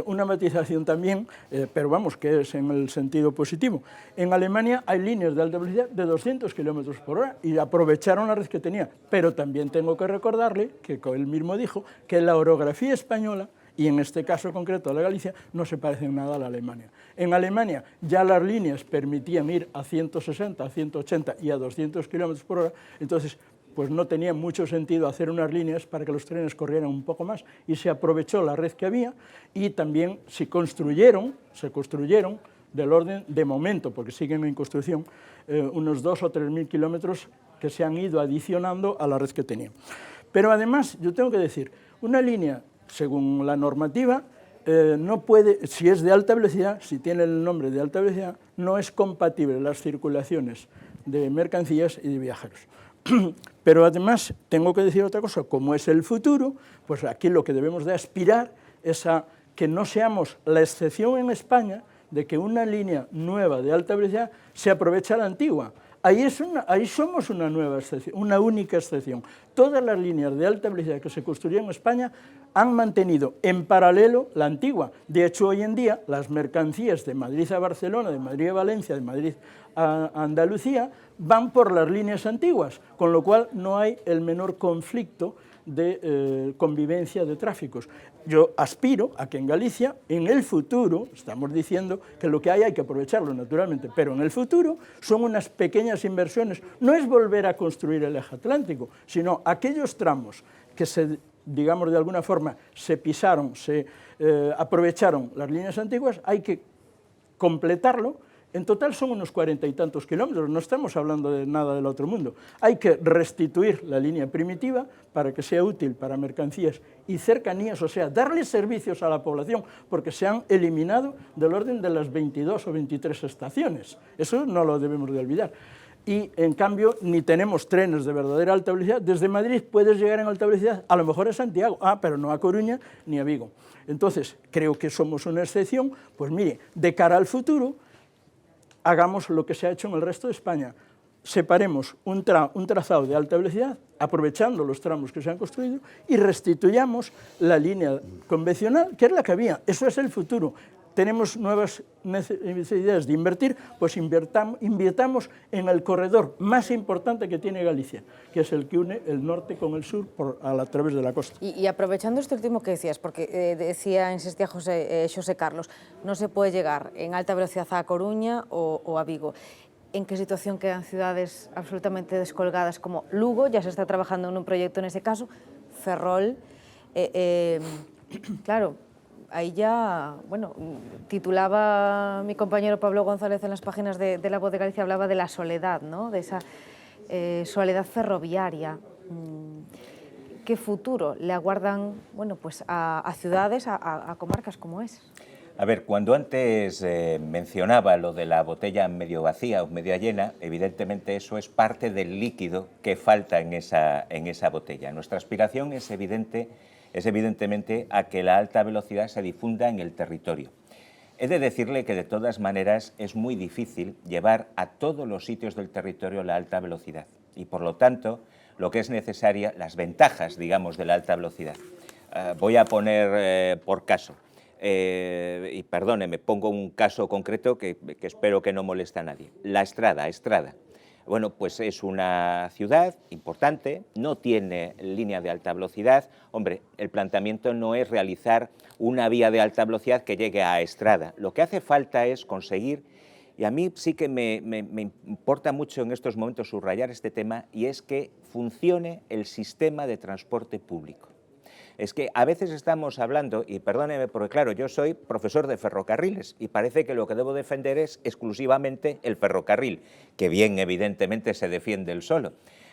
una matización también, pero vamos, que es en el sentido positivo. En Alemania hay líneas de alta velocidad de 200 kilómetros por hora y aprovecharon la red que tenía, pero también tengo que recordarle, que él mismo dijo, que la orografía española, y en este caso concreto la Galicia, no se parece en nada a la Alemania. En Alemania ya las líneas permitían ir a 160, a 180 y a 200 kilómetros por hora, entonces pues no tenía mucho sentido hacer unas líneas para que los trenes corrieran un poco más, y se aprovechó la red que había, y también se construyeron del orden, de momento, porque siguen en construcción, unos 2.000 o 3.000 kilómetros que se han ido adicionando a la red que tenían. Pero además, yo tengo que decir, una línea, según la normativa, no puede, si es de alta velocidad, si tiene el nombre de alta velocidad, no es compatible las circulaciones de mercancías y de viajeros. Pero además, tengo que decir otra cosa, como es el futuro, pues aquí lo que debemos de aspirar es a que no seamos la excepción en España de que una línea nueva de alta velocidad se aprovecha la antigua. Ahí somos una nueva excepción, una única excepción. Todas las líneas de alta velocidad que se construyeron en España han mantenido en paralelo la antigua. De hecho, hoy en día, las mercancías de Madrid a Barcelona, de Madrid a Valencia, de Madrid a Andalucía, van por las líneas antiguas, con lo cual no hay el menor conflicto de convivencia de tráficos. Yo aspiro a que en Galicia, en el futuro, estamos diciendo que lo que hay que aprovecharlo naturalmente, pero en el futuro son unas pequeñas inversiones, no es volver a construir el eje atlántico, sino aquellos tramos que se, digamos de alguna forma, se pisaron, se aprovecharon las líneas antiguas, hay que completarlo. En total son unos 40 y tantos kilómetros, no estamos hablando de nada del otro mundo. Hay que restituir la línea primitiva para que sea útil para mercancías y cercanías, o sea, darle servicios a la población, porque se han eliminado del orden de las 22 o 23 estaciones. Eso no lo debemos de olvidar. Y, en cambio, ni tenemos trenes de verdadera alta velocidad. Desde Madrid puedes llegar en alta velocidad, a lo mejor a Santiago, pero no a Coruña ni a Vigo. Entonces, creo que somos una excepción. Pues mire, de cara al futuro, hagamos lo que se ha hecho en el resto de España. Separemos un trazado de alta velocidad, aprovechando los tramos que se han construido, y restituyamos la línea convencional, que es la que había. Eso es el futuro. Tenemos nuevas necesidades de invertir, pues invirtamos en el corredor más importante que tiene Galicia, que es el que une el norte con el sur a través de la costa. Y aprovechando esto último que decías, porque insistía José Carlos, no se puede llegar en alta velocidad a Coruña o a Vigo. ¿En qué situación quedan ciudades absolutamente descolgadas como Lugo? Ya se está trabajando en un proyecto en ese caso, Ferrol, claro. Ahí ya, bueno, titulaba mi compañero Pablo González en las páginas de La Voz de Galicia, hablaba de la soledad, ¿no? De esa soledad ferroviaria. ¿Qué futuro le aguardan, bueno, pues a ciudades, a comarcas como es? A ver, cuando antes mencionaba lo de la botella medio vacía o medio llena, evidentemente eso es parte del líquido que falta en esa botella. Nuestra aspiración es evidentemente a que la alta velocidad se difunda en el territorio. He de decirle que de todas maneras es muy difícil llevar a todos los sitios del territorio la alta velocidad y por lo tanto lo que es necesaria, las ventajas, digamos, de la alta velocidad. Voy a poner por caso, y perdóneme, pongo un caso concreto que espero que no moleste a nadie. La Estrada. Bueno, pues es una ciudad importante, no tiene línea de alta velocidad. Hombre, el planteamiento no es realizar una vía de alta velocidad que llegue a Estrada. Lo que hace falta es conseguir, y a mí sí que me importa mucho en estos momentos subrayar este tema, y es que funcione el sistema de transporte público. Es que a veces estamos hablando, y perdóneme porque claro, yo soy profesor de ferrocarriles y parece que lo que debo defender es exclusivamente el ferrocarril, que bien evidentemente se defiende él solo.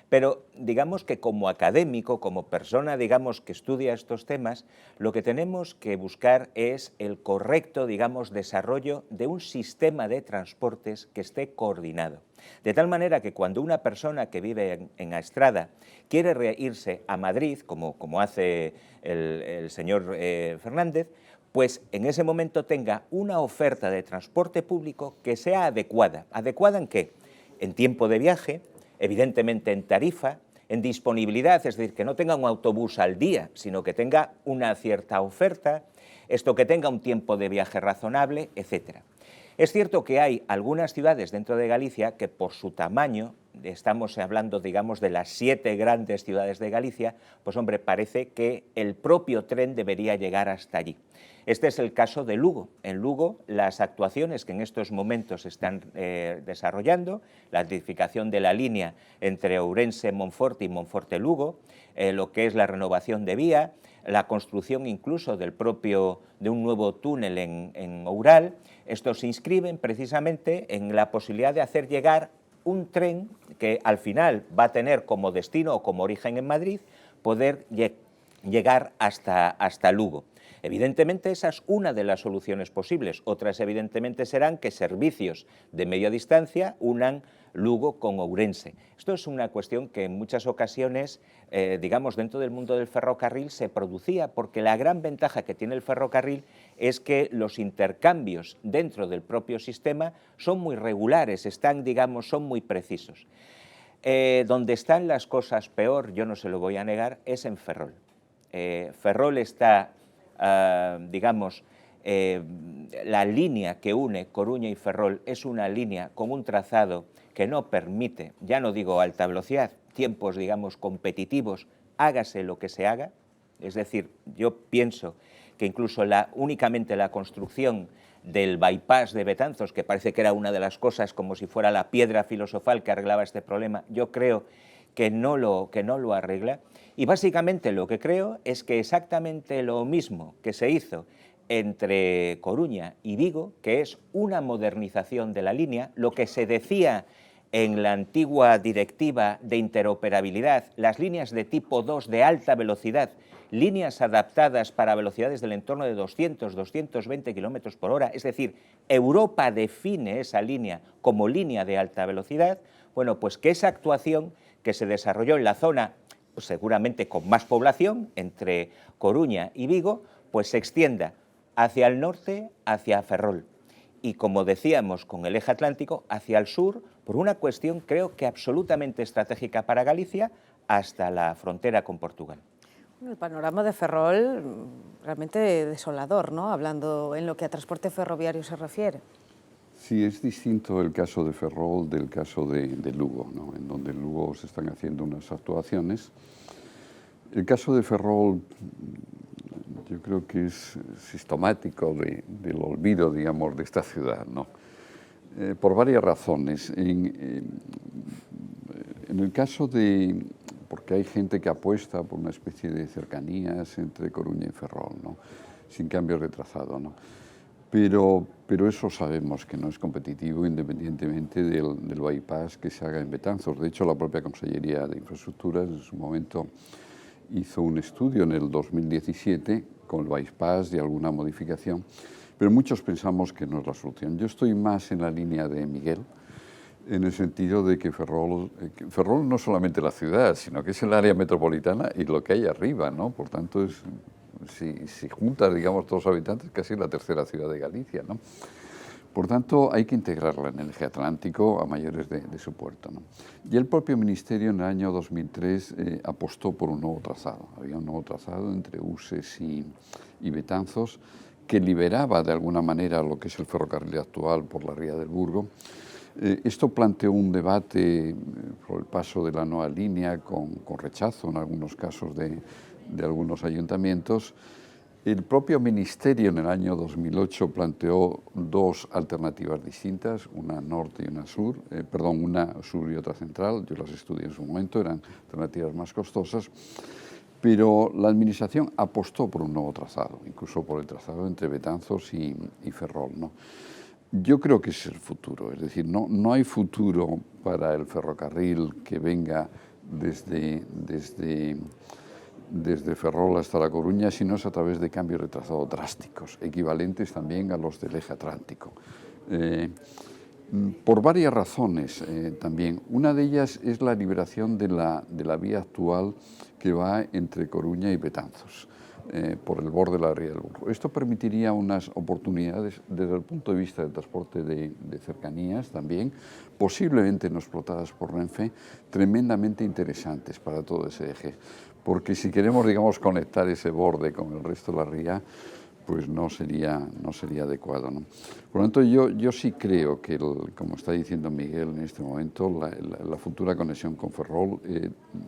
Pero digamos que como académico, como persona digamos que estudia estos temas, lo que tenemos que buscar es el correcto, digamos, desarrollo de un sistema de transportes que esté coordinado. De tal manera que cuando una persona que vive en Estrada quiere irse a Madrid, como hace el señor Fernández, pues en ese momento tenga una oferta de transporte público que sea adecuada. ¿Adecuada en qué? En tiempo de viaje, evidentemente en tarifa, en disponibilidad, es decir, que no tenga un autobús al día, sino que tenga una cierta oferta, esto que tenga un tiempo de viaje razonable, etc. Es cierto que hay algunas ciudades dentro de Galicia que por su tamaño, estamos hablando, digamos, de las 7 grandes ciudades de Galicia, pues hombre, parece que el propio tren debería llegar hasta allí. Este es el caso de Lugo. En Lugo, las actuaciones que en estos momentos se están desarrollando, la electrificación de la línea entre Ourense, Monforte y Monforte-Lugo, lo que es la renovación de vía, la construcción incluso de un nuevo túnel en Oural. Estos se inscriben precisamente en la posibilidad de hacer llegar un tren que al final va a tener como destino o como origen en Madrid, poder llegar hasta Lugo. Evidentemente esa es una de las soluciones posibles. Otras evidentemente serán que servicios de media distancia unan Lugo con Ourense. Esto es una cuestión que en muchas ocasiones, digamos, dentro del mundo del ferrocarril se producía, porque la gran ventaja que tiene el ferrocarril es que los intercambios dentro del propio sistema son muy regulares, son muy precisos. Donde están las cosas peor, yo no se lo voy a negar, es en Ferrol. Ferrol está, la línea que une Coruña y Ferrol es una línea con un trazado que no permite, ya no digo alta velocidad, tiempos, digamos, competitivos, hágase lo que se haga. Es decir, yo pienso que incluso únicamente la construcción del bypass de Betanzos, que parece que era una de las cosas como si fuera la piedra filosofal que arreglaba este problema, yo creo que no lo arregla. Y básicamente lo que creo es que exactamente lo mismo que se hizo entre Coruña y Vigo, que es una modernización de la línea, lo que se decía en la antigua directiva de interoperabilidad, las líneas de tipo 2 de alta velocidad, líneas adaptadas para velocidades del entorno de 200, 220 kilómetros por hora, es decir, Europa define esa línea como línea de alta velocidad. Bueno, pues que esa actuación que se desarrolló en la zona, pues seguramente con más población, entre Coruña y Vigo, pues se extienda hacia el norte, hacia Ferrol. Y como decíamos, con el eje atlántico, hacia el sur, por una cuestión creo que absolutamente estratégica para Galicia, hasta la frontera con Portugal. El panorama de Ferrol realmente desolador, ¿no? Hablando en lo que a transporte ferroviario se refiere. Sí, es distinto el caso de Ferrol del caso de Lugo, ¿no? En donde en Lugo se están haciendo unas actuaciones. El caso de Ferrol yo creo que es sintomático del olvido, digamos, de esta ciudad, ¿no? Por varias razones. En el caso de... porque hay gente que apuesta por una especie de cercanías entre Coruña y Ferrol, ¿no? Sin cambio retrasado, ¿no? Pero eso sabemos que no es competitivo independientemente del bypass que se haga en Betanzos. De hecho, la propia Consellería de Infraestructuras en su momento hizo un estudio en el 2017 con el bypass y alguna modificación, pero muchos pensamos que no es la solución. Yo estoy más en la línea de Miguel, en el sentido de que Ferrol no es solamente la ciudad, sino que es el área metropolitana y lo que hay arriba, ¿no? Por tanto, si juntas, digamos, todos los habitantes, casi la tercera ciudad de Galicia, ¿no? Por tanto, hay que integrarla en el eje atlántico a mayores de su puerto, ¿no? Y el propio Ministerio en el año 2003 apostó por un nuevo trazado. Había un nuevo trazado entre Uses y Betanzos que liberaba de alguna manera lo que es el ferrocarril actual por la Ría del Burgo. Esto planteó un debate por el paso de la nueva línea con rechazo en algunos casos de algunos ayuntamientos. El propio Ministerio en el año 2008 planteó dos alternativas distintas, una norte y una sur, una sur y otra central. Yo las estudié en su momento, eran alternativas más costosas, pero la Administración apostó por un nuevo trazado, incluso por el trazado entre Betanzos y Ferrol, ¿no? Yo creo que ese es el futuro, es decir, no hay futuro para el ferrocarril que venga desde Ferrol hasta La Coruña, sino es a través de cambios retrasados drásticos, equivalentes también a los del eje atlántico. Por varias razones también. Una de ellas es la liberación de la vía actual que va entre Coruña y Betanzos, por el borde de la Ría del Burgo. Esto permitiría unas oportunidades desde el punto de vista del transporte de cercanías también, posiblemente no explotadas por Renfe, tremendamente interesantes para todo ese eje. Porque si queremos, digamos, conectar ese borde con el resto de la ría, pues no sería adecuado, ¿no? Por lo tanto, yo sí creo que, como está diciendo Miguel en este momento, la futura conexión con Ferrol,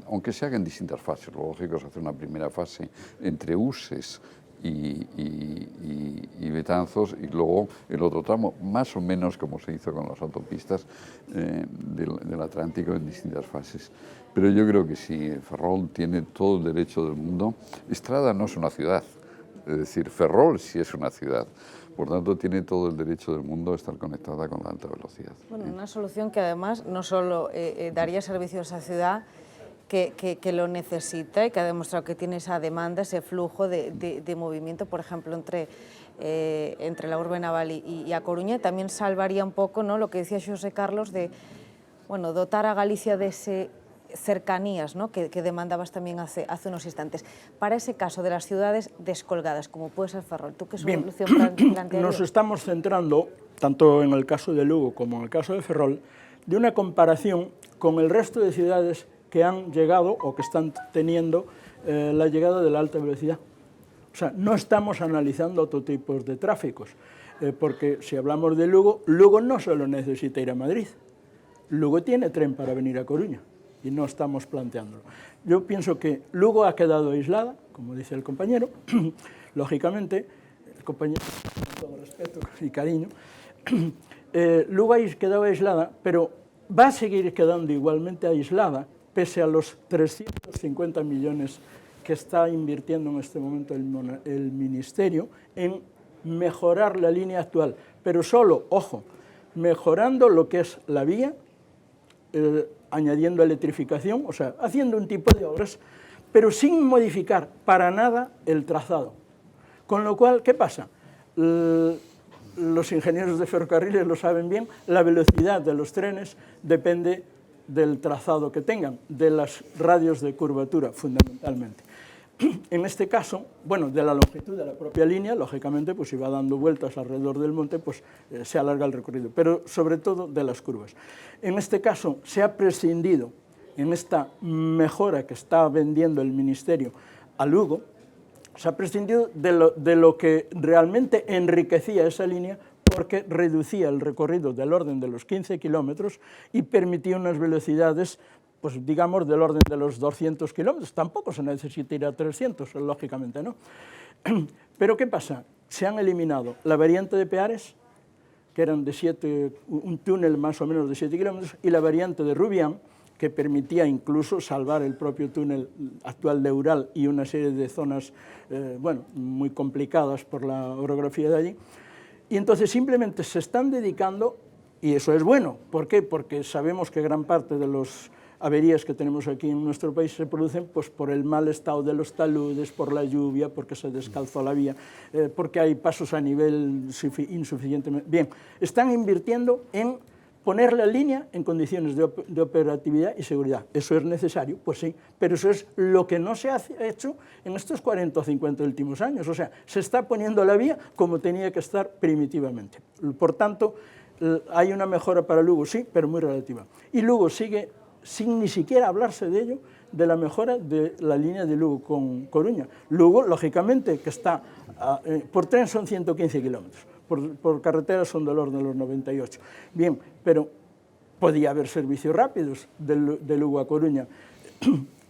aunque se haga en distintas fases, lo lógico es hacer una primera fase entre Uses y Betanzos, y luego el otro tramo, más o menos como se hizo con las autopistas del Atlántico en distintas fases. Pero yo creo que sí, Ferrol tiene todo el derecho del mundo. Estrada no es una ciudad, es decir, Ferrol sí es una ciudad. Por tanto, tiene todo el derecho del mundo a estar conectada con la alta velocidad. Bueno, una solución que además no solo daría servicio a esa ciudad que lo necesita y que ha demostrado que tiene esa demanda, ese flujo de movimiento, por ejemplo, entre la Urbe Naval y A Coruña. También salvaría un poco, ¿no?, lo que decía Xosé Carlos, de dotar a Galicia de ese cercanías, ¿no?, que demandabas también hace unos instantes. Para ese caso de las ciudades descolgadas, como puede ser Ferrol, ¿tú qué solución plantearías? Nos estamos centrando, tanto en el caso de Lugo como en el caso de Ferrol, de una comparación con el resto de ciudades que han llegado o que están teniendo la llegada de la alta velocidad. O sea, no estamos analizando otro tipo de tráficos, porque si hablamos de Lugo, Lugo no solo necesita ir a Madrid, Lugo tiene tren para venir a Coruña, y no estamos planteándolo. Yo pienso que Lugo ha quedado aislada, como dice el compañero, lógicamente, el compañero, con todo respeto y cariño, Lugo ha quedado aislada, pero va a seguir quedando igualmente aislada, pese a los 350 millones que está invirtiendo en este momento el Ministerio en mejorar la línea actual, pero solo, ojo, mejorando lo que es la vía, añadiendo electrificación, o sea, haciendo un tipo de obras, pero sin modificar para nada el trazado. Con lo cual, ¿qué pasa? Los ingenieros de ferrocarriles lo saben bien, la velocidad de los trenes depende del trazado que tengan, de las radios de curvatura, fundamentalmente. En este caso, bueno, de la longitud de la propia línea, lógicamente, pues si va dando vueltas alrededor del monte, pues se alarga el recorrido, pero sobre todo de las curvas. En este caso, se ha prescindido, en esta mejora que está vendiendo el Ministerio a Lugo, se ha prescindido de lo que realmente enriquecía esa línea, porque reducía el recorrido del orden de los 15 kilómetros y permitía unas velocidades, pues digamos, del orden de los 200 kilómetros. Tampoco se necesita ir a 300, lógicamente, ¿no? Pero ¿qué pasa? Se han eliminado la variante de Peares, que eran un túnel más o menos de 7 kilómetros, y la variante de Rubián, que permitía incluso salvar el propio túnel actual de Ural y una serie de zonas, bueno, muy complicadas por la orografía de allí. Y entonces simplemente se están dedicando, y eso es bueno. ¿Por qué? Porque sabemos que gran parte de las averías que tenemos aquí en nuestro país se producen pues, por el mal estado de los taludes, por la lluvia, porque se descalzó la vía, porque hay pasos a nivel insuficientemente. Bien, están invirtiendo en poner la línea en condiciones de operatividad y seguridad. ¿Eso es necesario? Pues sí, pero eso es lo que no se ha hecho en estos 40 o 50 últimos años. O sea, se está poniendo la vía como tenía que estar primitivamente. Por tanto, hay una mejora para Lugo, sí, pero muy relativa. Y Lugo sigue, sin ni siquiera hablarse de ello, de la mejora de la línea de Lugo con Coruña. Lugo, lógicamente, que está, por tren son 115 kilómetros. Por carretera son del orden de los 98. Bien, pero podía haber servicios rápidos de Lugo a Coruña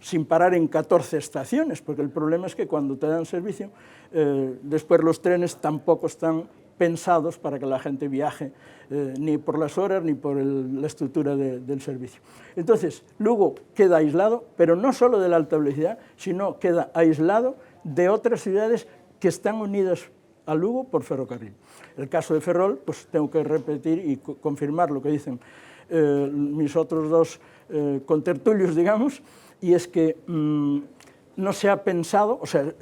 sin parar en 14 estaciones, porque el problema es que cuando te dan servicio, después los trenes tampoco están pensados para que la gente viaje ni por las horas ni por la estructura del servicio. Entonces, Lugo queda aislado, pero no solo de la alta velocidad, sino queda aislado de otras ciudades que están unidas a Lugo por ferrocarril. El caso de Ferrol, pues tengo que repetir y confirmar lo que dicen mis otros dos contertulios, digamos, y es que no se ha pensado, o sea,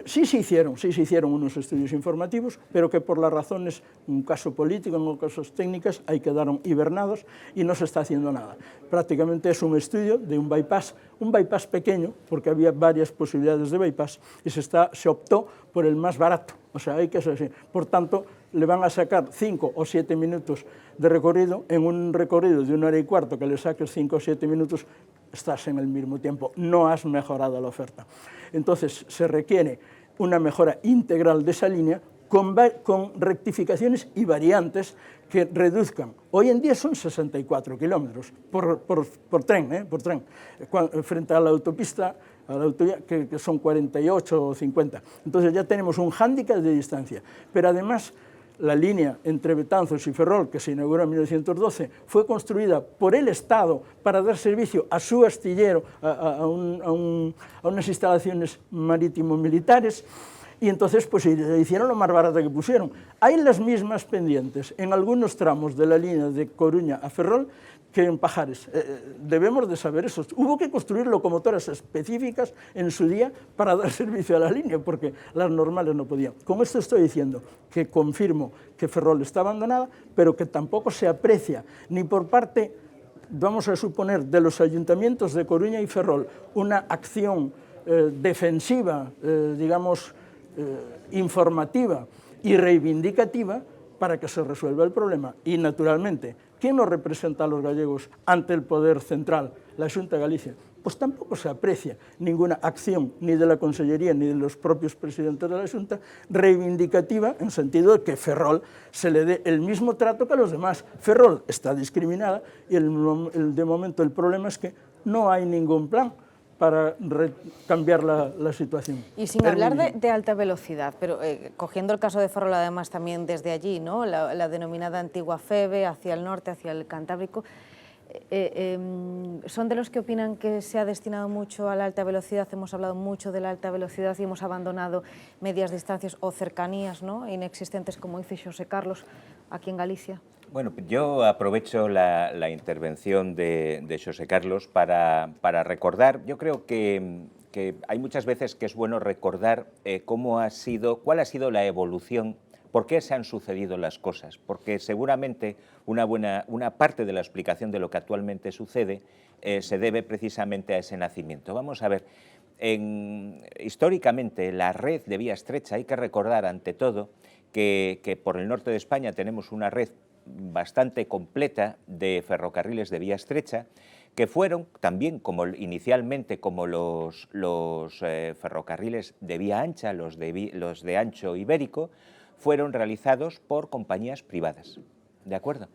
sí se hicieron unos estudios informativos, pero que por las razones, en un caso político, en casos técnicas, ahí quedaron hibernados y no se está haciendo nada. Prácticamente es un estudio de un bypass pequeño, porque había varias posibilidades de bypass, y se optó por el más barato, o sea, hay que ser así. Por tanto, le van a sacar 5 o 7 minutos de recorrido, en un recorrido de 1 hora y cuarto que le saques 5 o 7 minutos, estás en el mismo tiempo, no has mejorado la oferta. Entonces, se requiere una mejora integral de esa línea con rectificaciones y variantes que reduzcan. Hoy en día son 64 kilómetros por tren, frente a la autopista, autovía, que son 48 o 50. Entonces ya tenemos un hándicap de distancia. Pero además, la línea entre Betanzos y Ferrol, que se inauguró en 1912, fue construida por el Estado para dar servicio a su astillero, a unas instalaciones marítimo-militares, y entonces pues hicieron lo más barato que pusieron. Hay las mismas pendientes en algunos tramos de la línea de Coruña a Ferrol que en Pajares. Debemos de saber eso. Hubo que construir locomotoras específicas en su día para dar servicio a la línea, porque las normales no podían. Con esto estoy diciendo que confirmo que Ferrol está abandonada, pero que tampoco se aprecia ni por parte, vamos a suponer, de los ayuntamientos de Coruña y Ferrol, una acción defensiva, digamos, informativa y reivindicativa para que se resuelva el problema. Y, naturalmente, ¿quién nos representa a los gallegos ante el poder central? La Xunta de Galicia. Pues tampoco se aprecia ninguna acción ni de la Consellería ni de los propios presidentes de la Xunta reivindicativa en sentido de que Ferrol se le dé el mismo trato que a los demás. Ferrol está discriminada y de momento el problema es que no hay ningún plan para cambiar la situación. Y sin hablar de alta velocidad, pero cogiendo el caso de Ferrol además también desde allí, ¿no? La denominada antigua FEVE, hacia el norte, hacia el Cantábrico, ¿son de los que opinan que se ha destinado mucho a la alta velocidad? Hemos hablado mucho de la alta velocidad y hemos abandonado medias distancias o cercanías, ¿no?, inexistentes, como dice Xosé Carlos, aquí en Galicia. Bueno, yo aprovecho la intervención de Xosé Carlos para recordar. Yo creo que hay muchas veces que es bueno recordar cuál ha sido la evolución, por qué se han sucedido las cosas, porque seguramente una parte de la explicación de lo que actualmente sucede se debe precisamente a ese nacimiento. Vamos a ver, históricamente la red de vía estrecha, hay que recordar ante todo que por el norte de España tenemos una red bastante completa de ferrocarriles de vía estrecha, que fueron también, inicialmente, como los ferrocarriles de vía ancha, los de ancho ibérico, fueron realizados por compañías privadas, ¿de acuerdo?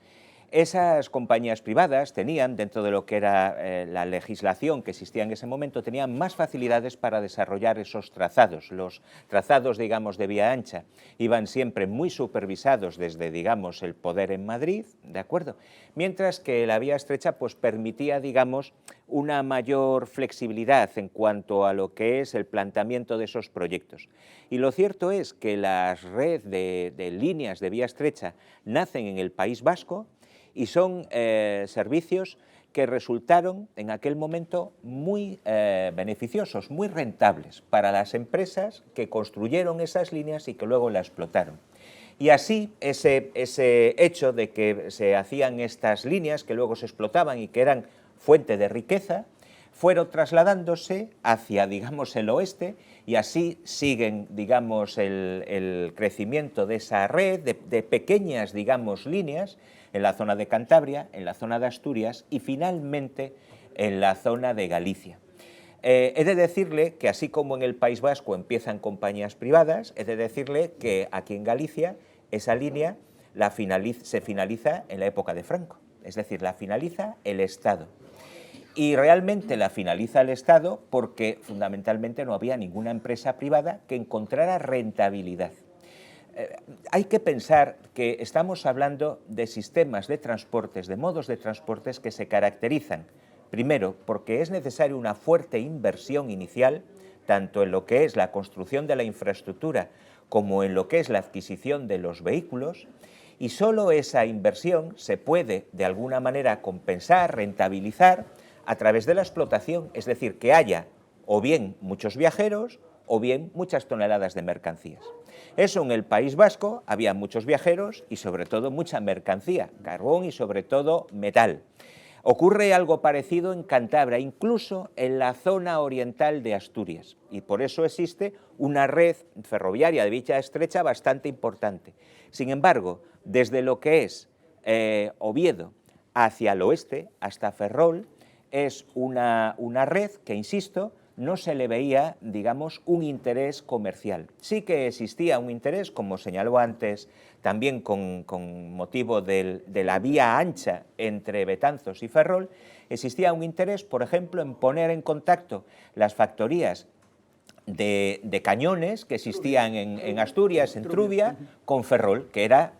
Esas compañías privadas tenían, dentro de lo que era la legislación que existía en ese momento, tenían más facilidades para desarrollar esos trazados. Los trazados, digamos, de vía ancha iban siempre muy supervisados desde, digamos, el poder en Madrid, ¿de acuerdo? Mientras que la vía estrecha, pues, permitía, digamos, una mayor flexibilidad en cuanto a lo que es el planteamiento de esos proyectos. Y lo cierto es que la red de líneas de vía estrecha nacen en el País Vasco, y son servicios que resultaron en aquel momento muy beneficiosos, muy rentables para las empresas que construyeron esas líneas y que luego las explotaron. Y así ese hecho de que se hacían estas líneas que luego se explotaban y que eran fuente de riqueza, fueron trasladándose hacia, digamos, el oeste, y así siguen, digamos, el crecimiento de esa red de pequeñas, digamos, líneas en la zona de Cantabria, en la zona de Asturias y finalmente en la zona de Galicia. He de decirle que así como en el País Vasco empiezan compañías privadas, he de decirle que aquí en Galicia esa línea se finaliza en la época de Franco, es decir, la finaliza el Estado. Y realmente la finaliza el Estado porque fundamentalmente no había ninguna empresa privada que encontrara rentabilidad. Hay que pensar que estamos hablando de sistemas de transportes, de modos de transportes que se caracterizan, primero, porque es necesaria una fuerte inversión inicial, tanto en lo que es la construcción de la infraestructura como en lo que es la adquisición de los vehículos, y solo esa inversión se puede, de alguna manera, compensar, rentabilizar, a través de la explotación, es decir, que haya o bien muchos viajeros o bien muchas toneladas de mercancías. Eso en el País Vasco había muchos viajeros y sobre todo mucha mercancía, carbón y sobre todo metal. Ocurre algo parecido en Cantabria, incluso en la zona oriental de Asturias, y por eso existe una red ferroviaria de vía estrecha bastante importante. Sin embargo, desde lo que es Oviedo hacia el oeste, hasta Ferrol, es una red que, insisto, no se le veía, digamos, un interés comercial. Sí que existía un interés, como señaló antes, también con motivo de la vía ancha entre Betanzos y Ferrol, existía un interés, por ejemplo, en poner en contacto las factorías de cañones que existían en Asturias, en Trubia, con Ferrol, que era,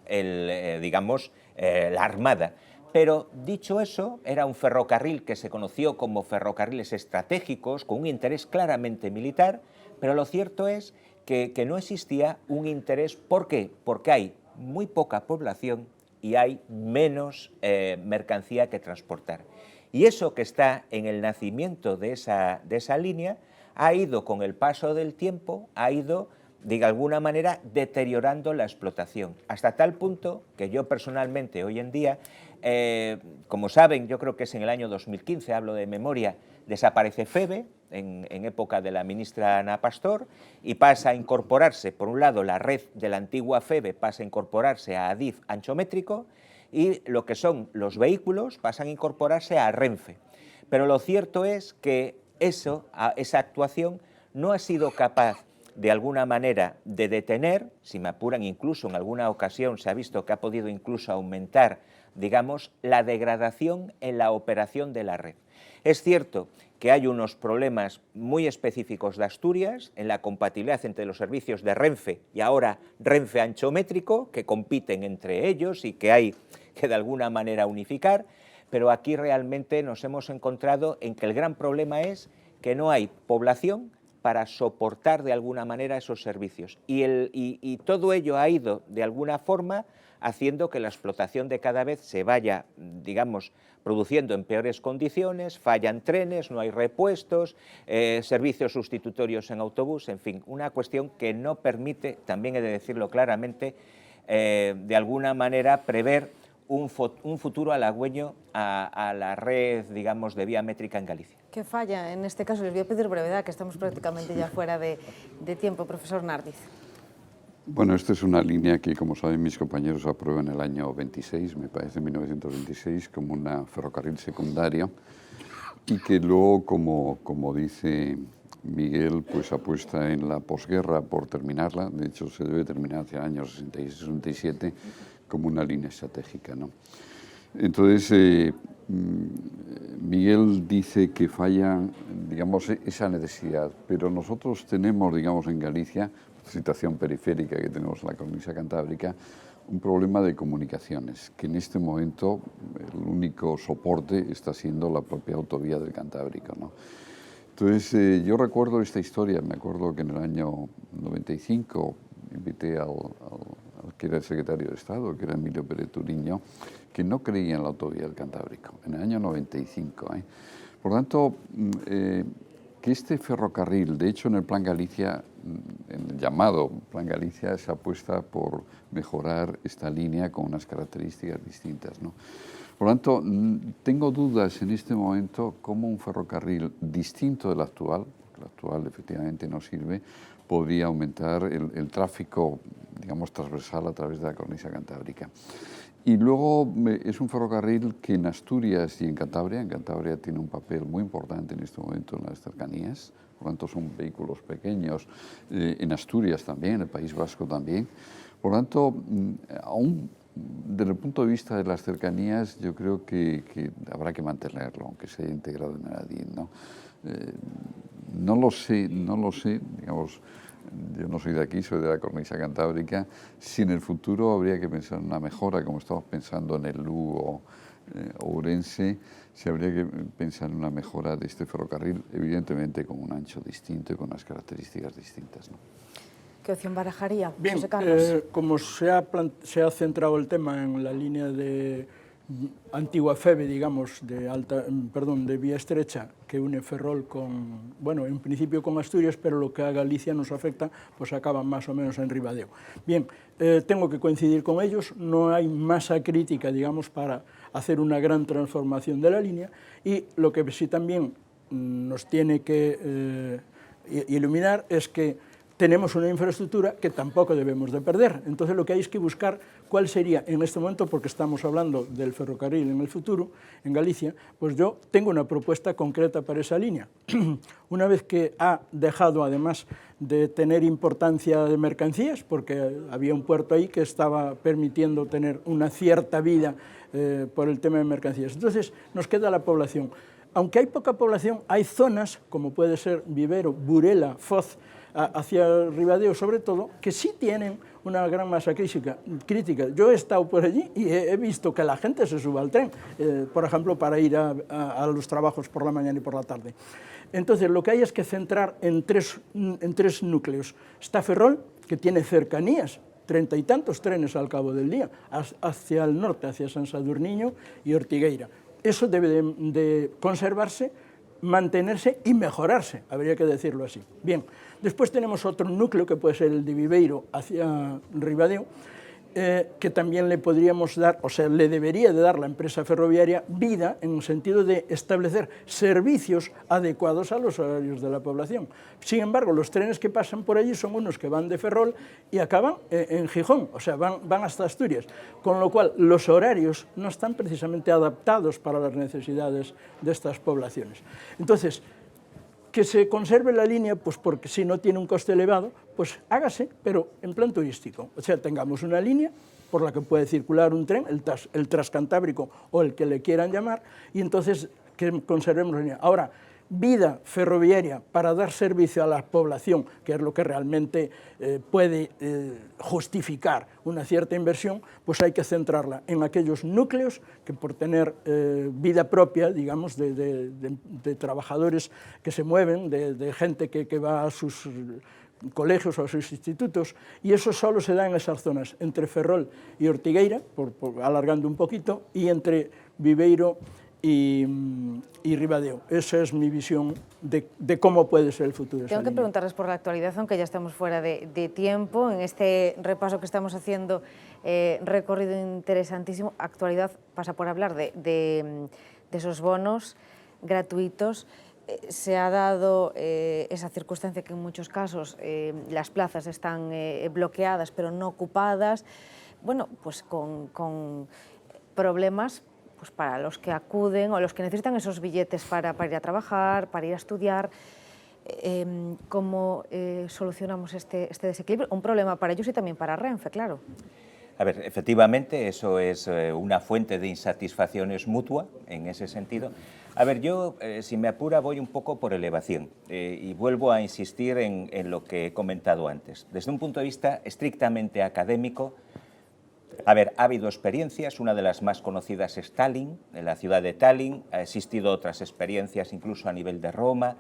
digamos, la armada. Pero, dicho eso, era un ferrocarril que se conoció como ferrocarriles estratégicos, con un interés claramente militar, pero lo cierto es que no existía un interés. ¿Por qué? Porque hay muy poca población y hay menos mercancía que transportar. Y eso que está en el nacimiento de esa línea ha ido, con el paso del tiempo, ha ido, de alguna manera, deteriorando la explotación, hasta tal punto que yo personalmente hoy en día, como saben, yo creo que es en el año 2015, hablo de memoria, desaparece FEVE en época de la ministra Ana Pastor y pasa a incorporarse, por un lado, la red de la antigua FEVE pasa a incorporarse a Adif anchométrico y lo que son los vehículos pasan a incorporarse a Renfe. Pero lo cierto es que esa actuación no ha sido capaz de alguna manera de detener, si me apuran incluso en alguna ocasión se ha visto que ha podido incluso aumentar, digamos, la degradación en la operación de la red. Es cierto que hay unos problemas muy específicos de Asturias en la compatibilidad entre los servicios de Renfe y ahora Renfe anchométrico, que compiten entre ellos y que hay que de alguna manera unificar, pero aquí realmente nos hemos encontrado en que el gran problema es que no hay población para soportar de alguna manera esos servicios. Y todo ello ha ido de alguna forma haciendo que la explotación de cada vez se vaya, digamos, produciendo en peores condiciones, fallan trenes, no hay repuestos, servicios sustitutorios en autobús, en fin, una cuestión que no permite, también he de decirlo claramente, de alguna manera prever un futuro halagüeño a la red, digamos, de vía métrica en Galicia. ¿Qué falla en este caso? Les voy a pedir brevedad, que estamos prácticamente ya fuera de tiempo. Profesor Nardiz. Bueno, esta es una línea que, como saben mis compañeros, aprueba en el año 26, me parece, 1926, como una ferrocarril secundario y que luego, como dice Miguel, pues apuesta en la posguerra por terminarla. De hecho, se debe terminar hacia el año 66-67 como una línea estratégica, ¿no? Entonces, Miguel dice que falla, digamos, esa necesidad, pero nosotros tenemos, digamos, en Galicia, situación periférica que tenemos en la cornisa cantábrica, un problema de comunicaciones, que en este momento el único soporte está siendo la propia autovía del Cantábrico, ¿no? Entonces, yo recuerdo esta historia, me acuerdo que en el año 95 invité al que era el secretario de Estado, que era Emilio Pérez Turiño, que no creía en la autovía del Cantábrico, en el año 95. Por lo tanto, que este ferrocarril, de hecho en el Plan Galicia, en el llamado Plan Galicia, se apuesta por mejorar esta línea con unas características distintas, ¿no? Por lo tanto, tengo dudas en este momento cómo un ferrocarril distinto del actual, porque el actual efectivamente no sirve, podría aumentar el tráfico, digamos, transversal a través de la cornisa cantábrica. Y luego es un ferrocarril que en Asturias y en Cantabria tiene un papel muy importante en este momento en las cercanías, por lo tanto son vehículos pequeños, en Asturias también, en el País Vasco también. Por lo tanto, aún desde el punto de vista de las cercanías, yo creo que habrá que mantenerlo, aunque se haya integrado en el ADIN, ¿no? No lo sé, digamos, yo no soy de aquí, soy de la cornisa cantábrica. Si en el futuro habría que pensar en una mejora, como estamos pensando en el Lugo o Ourense, si habría que pensar en una mejora de este ferrocarril, evidentemente con un ancho distinto y con unas características distintas, ¿no? ¿Qué opción barajaría, Bien, José Carlos? como se ha centrado el tema en la línea de antigua FEVE, digamos, de vía estrecha, que une Ferrol con, bueno, en principio con Asturias, pero lo que a Galicia nos afecta, pues acaba más o menos en Ribadeo. Bien, tengo que coincidir con ellos, no hay masa crítica, digamos, para hacer una gran transformación de la línea, y lo que sí también nos tiene que iluminar es que tenemos una infraestructura que tampoco debemos de perder. Entonces lo que hay es que buscar cuál sería en este momento, porque estamos hablando del ferrocarril en el futuro, en Galicia, pues yo tengo una propuesta concreta para esa línea. Una vez que ha dejado, además de tener importancia de mercancías, porque había un puerto ahí que estaba permitiendo tener una cierta vida por el tema de mercancías. Entonces nos queda la población. Aunque hay poca población, hay zonas, como puede ser Vivero, Burela, Foz, hacia Ribadeo sobre todo, que sí tienen una gran masa crítica. Yo he estado por allí y he visto que la gente se sube al tren, por ejemplo, para ir a los trabajos por la mañana y por la tarde. Entonces, lo que hay es que centrar en tres núcleos. Está Ferrol, que tiene cercanías, 30 y tantos trenes al cabo del día, hacia el norte, hacia San Sadurniño y Ortigueira. Eso debe de conservarse, mantenerse y mejorarse, habría que decirlo así. Bien, después tenemos otro núcleo que puede ser el de Viveiro hacia Ribadeo, que también le podríamos dar, o sea, le debería de dar la empresa ferroviaria vida en el sentido de establecer servicios adecuados a los horarios de la población. Sin embargo, los trenes que pasan por allí son unos que van de Ferrol y acaban en Gijón, o sea, van hasta Asturias, con lo cual los horarios no están precisamente adaptados para las necesidades de estas poblaciones. Entonces, que se conserve la línea, pues porque si no tiene un coste elevado, pues hágase, pero en plan turístico. O sea, tengamos una línea por la que puede circular un tren, el Transcantábrico o el que le quieran llamar, y entonces que conservemos la línea. Ahora, vida ferroviaria para dar servicio a la población, que es lo que realmente puede justificar una cierta inversión, pues hay que centrarla en aquellos núcleos que por tener vida propia, digamos, de trabajadores que se mueven, de gente que va a sus colegios o a sus institutos, y eso solo se da en esas zonas, entre Ferrol y Ortigueira, alargando un poquito, y entre Viveiro y Ribadeo. Esa es mi visión de cómo puede ser el futuro. Tengo que preguntarles por la actualidad, aunque ya estamos fuera de tiempo, en este repaso que estamos haciendo, recorrido interesantísimo. Actualidad pasa por hablar de esos bonos gratuitos. Se ha dado esa circunstancia que en muchos casos las plazas están bloqueadas pero no ocupadas, bueno, pues con problemas pues para los que acuden o los que necesitan esos billetes para ir a trabajar, para ir a estudiar. ¿Cómo solucionamos este desequilibrio? Un problema para ellos y también para Renfe, claro. A ver, efectivamente, eso es una fuente de insatisfacciones mutua en ese sentido. A ver, yo, si me apura, voy un poco por elevación y vuelvo a insistir en lo que he comentado antes. Desde un punto de vista estrictamente académico, a ver, ha habido experiencias, una de las más conocidas es Tallinn, en la ciudad de Tallinn, ha existido otras experiencias incluso a nivel de Roma.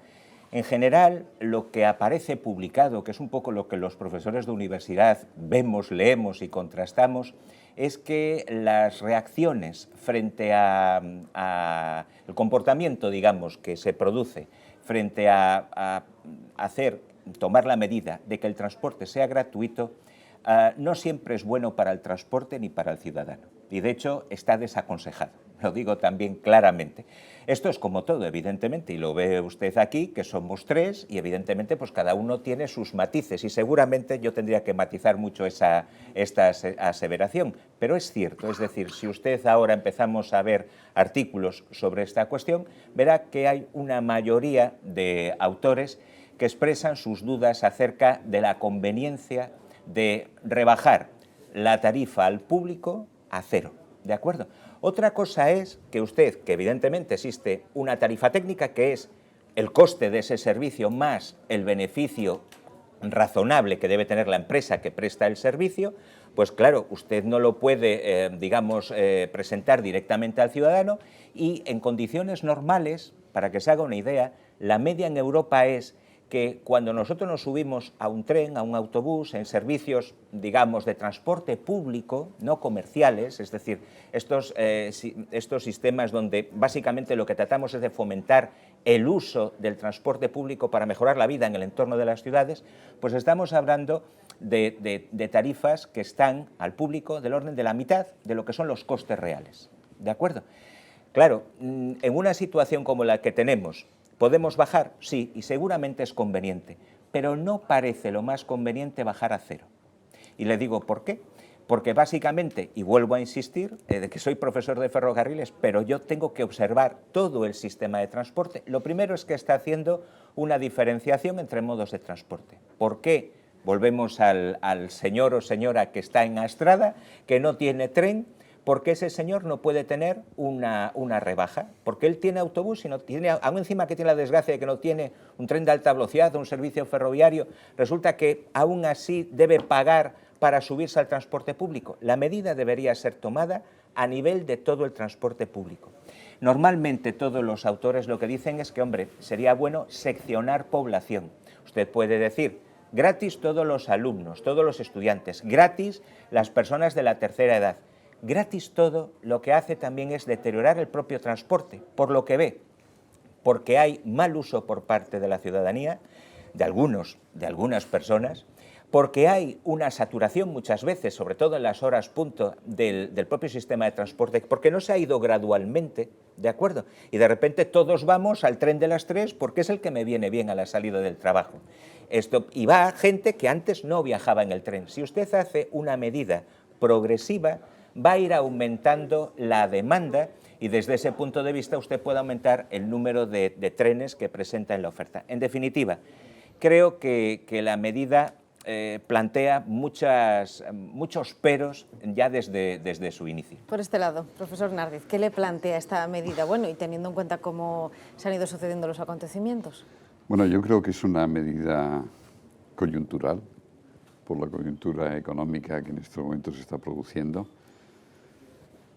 En general, lo que aparece publicado, que es un poco lo que los profesores de universidad vemos, leemos y contrastamos, es que las reacciones frente a el comportamiento, digamos, que se produce frente a tomar la medida de que el transporte sea gratuito, no siempre es bueno para el transporte ni para el ciudadano. Y de hecho está desaconsejado, lo digo también claramente. Esto es como todo, evidentemente, y lo ve usted aquí, que somos tres, y evidentemente pues cada uno tiene sus matices, y seguramente yo tendría que matizar mucho esta aseveración, pero es cierto, es decir, si usted ahora empezamos a ver artículos sobre esta cuestión, verá que hay una mayoría de autores que expresan sus dudas acerca de la conveniencia de rebajar la tarifa al público a cero, ¿de acuerdo? Otra cosa es que usted, que evidentemente existe una tarifa técnica que es el coste de ese servicio más el beneficio razonable que debe tener la empresa que presta el servicio, pues claro, usted no lo puede, presentar directamente al ciudadano y en condiciones normales, para que se haga una idea, la media en Europa es que cuando nosotros nos subimos a un tren, a un autobús, en servicios, digamos, de transporte público, no comerciales, es decir, estos sistemas donde básicamente lo que tratamos es de fomentar el uso del transporte público para mejorar la vida en el entorno de las ciudades, pues estamos hablando de tarifas que están al público del orden de la mitad de lo que son los costes reales, ¿de acuerdo? Claro, en una situación como la que tenemos, ¿podemos bajar? Sí, y seguramente es conveniente, pero no parece lo más conveniente bajar a cero. Y le digo, ¿por qué? Porque básicamente, y vuelvo a insistir, de que soy profesor de ferrocarriles, pero yo tengo que observar todo el sistema de transporte. Lo primero es que está haciendo una diferenciación entre modos de transporte. ¿Por qué? Volvemos al señor o señora que está en Astrada, que no tiene tren, porque ese señor no puede tener una rebaja, porque él tiene autobús y no tiene, aún encima que tiene la desgracia de que no tiene un tren de alta velocidad o un servicio ferroviario, resulta que aún así debe pagar para subirse al transporte público. La medida debería ser tomada a nivel de todo el transporte público. Normalmente todos los autores lo que dicen es que, hombre, sería bueno seccionar población. Usted puede decir, gratis todos los alumnos, todos los estudiantes, gratis las personas de la tercera edad. Gratis todo lo que hace también es deteriorar el propio transporte, por lo que ve, porque hay mal uso por parte de la ciudadanía, de algunas personas, porque hay una saturación muchas veces, sobre todo en las horas punto del propio sistema de transporte, porque no se ha ido gradualmente, ¿de acuerdo? Y de repente todos vamos al tren de las 3 porque es el que me viene bien a la salida del trabajo. Y va gente que antes no viajaba en el tren. Si usted hace una medida progresiva, va a ir aumentando la demanda y desde ese punto de vista usted puede aumentar el número de trenes que presenta en la oferta. En definitiva, creo que la medida plantea muchos peros ya desde su inicio. Por este lado, profesor Nardiz, ¿qué le plantea esta medida? Bueno, y teniendo en cuenta cómo se han ido sucediendo los acontecimientos. Bueno, yo creo que es una medida coyuntural, por la coyuntura económica que en estos momentos se está produciendo,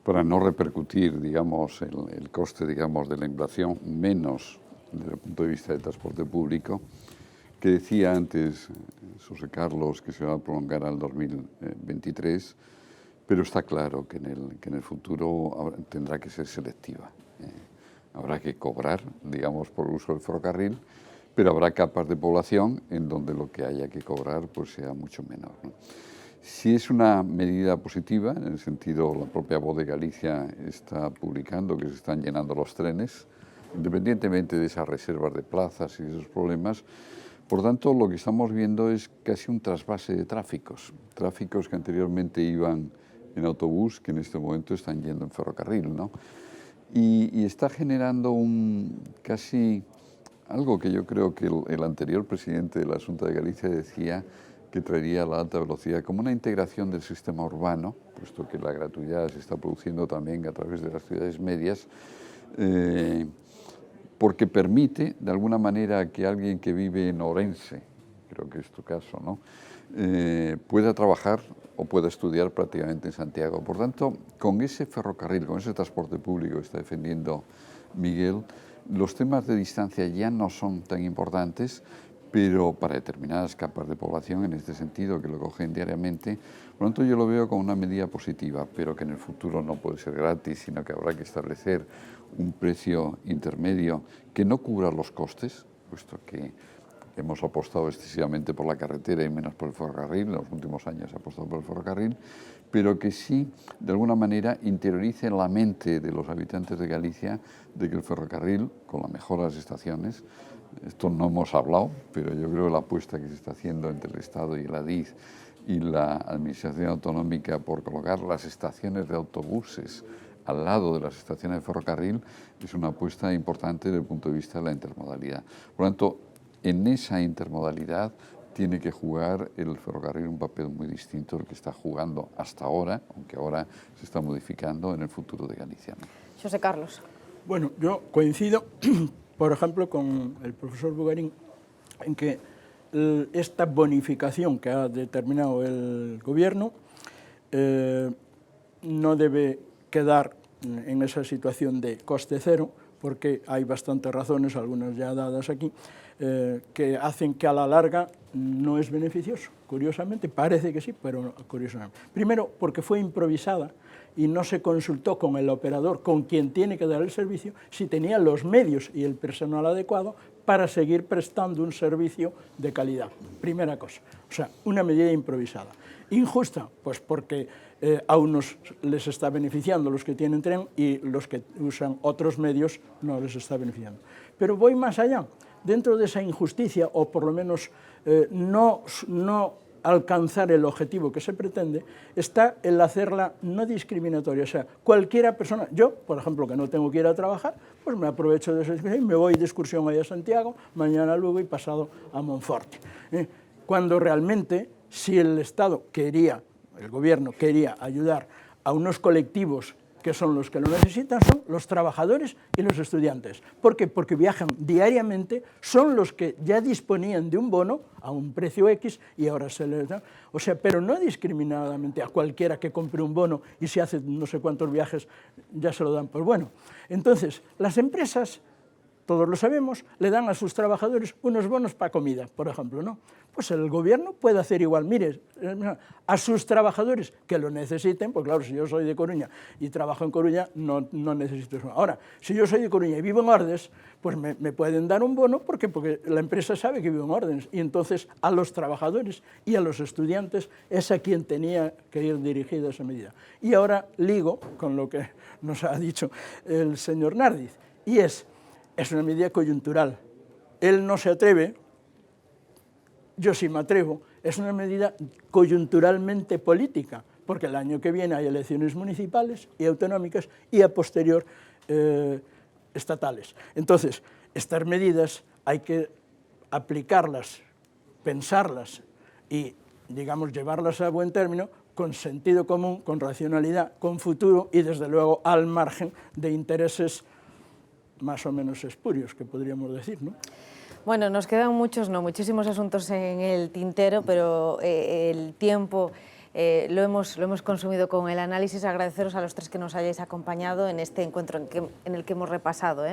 para no repercutir, digamos, el coste, digamos, de la inflación, menos desde el punto de vista del transporte público, que decía antes José Carlos que se va a prolongar al 2023, pero está claro que en el futuro tendrá que ser selectiva. Habrá que cobrar, digamos, por el uso del ferrocarril, pero habrá capas de población en donde lo que haya que cobrar pues sea mucho menor, ¿no? Si es una medida positiva, en el sentido, la propia Voz de Galicia está publicando que se están llenando los trenes, independientemente de esas reservas de plazas y esos problemas. Por tanto, lo que estamos viendo es casi un trasvase de tráficos que anteriormente iban en autobús, que en este momento están yendo en ferrocarril, ¿no? Y está generando casi algo que yo creo que el anterior presidente de la Xunta de Galicia decía que traería la alta velocidad como una integración del sistema urbano, puesto que la gratuidad se está produciendo también a través de las ciudades medias, porque permite, de alguna manera, que alguien que vive en Orense, creo que es tu caso, ¿no?, pueda trabajar o pueda estudiar prácticamente en Santiago. Por tanto, con ese ferrocarril, con ese transporte público que está defendiendo Miguel, los temas de distancia ya no son tan importantes, pero para determinadas capas de población, en este sentido, que lo cogen diariamente, por lo tanto yo lo veo como una medida positiva, pero que en el futuro no puede ser gratis, sino que habrá que establecer un precio intermedio que no cubra los costes, puesto que hemos apostado excesivamente por la carretera y menos por el ferrocarril, en los últimos años se ha apostado por el ferrocarril, pero que sí, de alguna manera, interiorice en la mente de los habitantes de Galicia de que el ferrocarril, con la mejora de las estaciones, esto no hemos hablado, pero yo creo que la apuesta que se está haciendo entre el Estado y el ADIZ y la Administración Autonómica por colocar las estaciones de autobuses al lado de las estaciones de ferrocarril es una apuesta importante desde el punto de vista de la intermodalidad. Por lo tanto, en esa intermodalidad tiene que jugar el ferrocarril un papel muy distinto al que está jugando hasta ahora, aunque ahora se está modificando en el futuro de Galicia, ¿no? José Carlos. Bueno, yo coincido, por ejemplo, con el profesor Bugarín en que esta bonificación que ha determinado el Gobierno no debe quedar en esa situación de coste cero, porque hay bastantes razones, algunas ya dadas aquí, que hacen que a la larga no es beneficioso. Curiosamente, parece que sí, pero no, curiosamente. Primero, porque fue improvisada y no se consultó con el operador, con quien tiene que dar el servicio, si tenía los medios y el personal adecuado para seguir prestando un servicio de calidad. Primera cosa. O sea, una medida improvisada. Injusta, pues porque a unos les está beneficiando los que tienen tren y los que usan otros medios no les está beneficiando. Pero voy más allá. dentro de esa injusticia, o por lo menos no alcanzar el objetivo que se pretende, está el hacerla no discriminatoria. O sea, cualquiera persona, yo, por ejemplo, que no tengo que ir a trabajar, pues me aprovecho de esa discusión y me voy de excursión hoy a Santiago, mañana luego y pasado a Monforte. Cuando realmente, si el Estado quería, el gobierno quería ayudar a unos colectivos que son los que lo necesitan, son los trabajadores y los estudiantes. ¿Por qué? Porque viajan diariamente, son los que ya disponían de un bono a un precio X y ahora se les da. O sea, pero no discriminadamente a cualquiera que compre un bono y si hace no sé cuántos viajes ya se lo dan por bueno. Entonces, las empresas, todos lo sabemos, le dan a sus trabajadores unos bonos para comida, por ejemplo, ¿no? Pues el gobierno puede hacer igual, mire, a sus trabajadores que lo necesiten, pues claro, si yo soy de Coruña y trabajo en Coruña, no necesito eso. Ahora, si yo soy de Coruña y vivo en Ordes, pues me pueden dar un bono, porque la empresa sabe que vivo en Ordes, y entonces a los trabajadores y a los estudiantes es a quien tenía que ir dirigida esa medida. Y ahora ligo con lo que nos ha dicho el señor Nardiz, y es una medida coyuntural. Él no se atreve, yo sí me atrevo, es una medida coyunturalmente política, porque el año que viene hay elecciones municipales y autonómicas y a posterior estatales. Entonces, estas medidas hay que aplicarlas, pensarlas y, digamos, llevarlas a buen término con sentido común, con racionalidad, con futuro y, desde luego, al margen de intereses más o menos espurios, que podríamos decir, ¿no? Bueno, nos quedan muchísimos asuntos en el tintero, pero el tiempo lo hemos consumido con el análisis. Agradeceros a los tres que nos hayáis acompañado en este encuentro en el que hemos repasado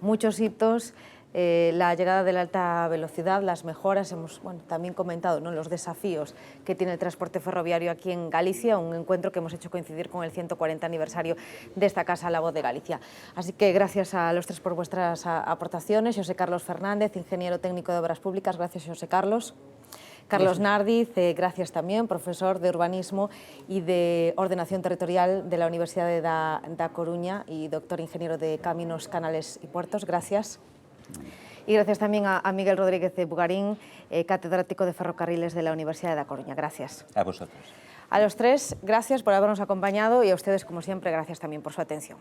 muchos hitos, la llegada de la alta velocidad, las mejoras, hemos también comentado los desafíos que tiene el transporte ferroviario aquí en Galicia, un encuentro que hemos hecho coincidir con el 140 aniversario de esta casa, La Voz de Galicia. Así que gracias a los tres por vuestras aportaciones. José Carlos Fernández, ingeniero técnico de Obras Públicas, gracias José Carlos. Carlos Nardiz, gracias también, profesor de Urbanismo y de Ordenación Territorial de la Universidad da Coruña y doctor ingeniero de Caminos, Canales y Puertos, gracias. Y gracias también a Miguel Rodríguez de Bugarín, catedrático de Ferrocarriles de la Universidad de La Coruña. Gracias. A vosotros. A los tres, gracias por habernos acompañado y a ustedes, como siempre, gracias también por su atención.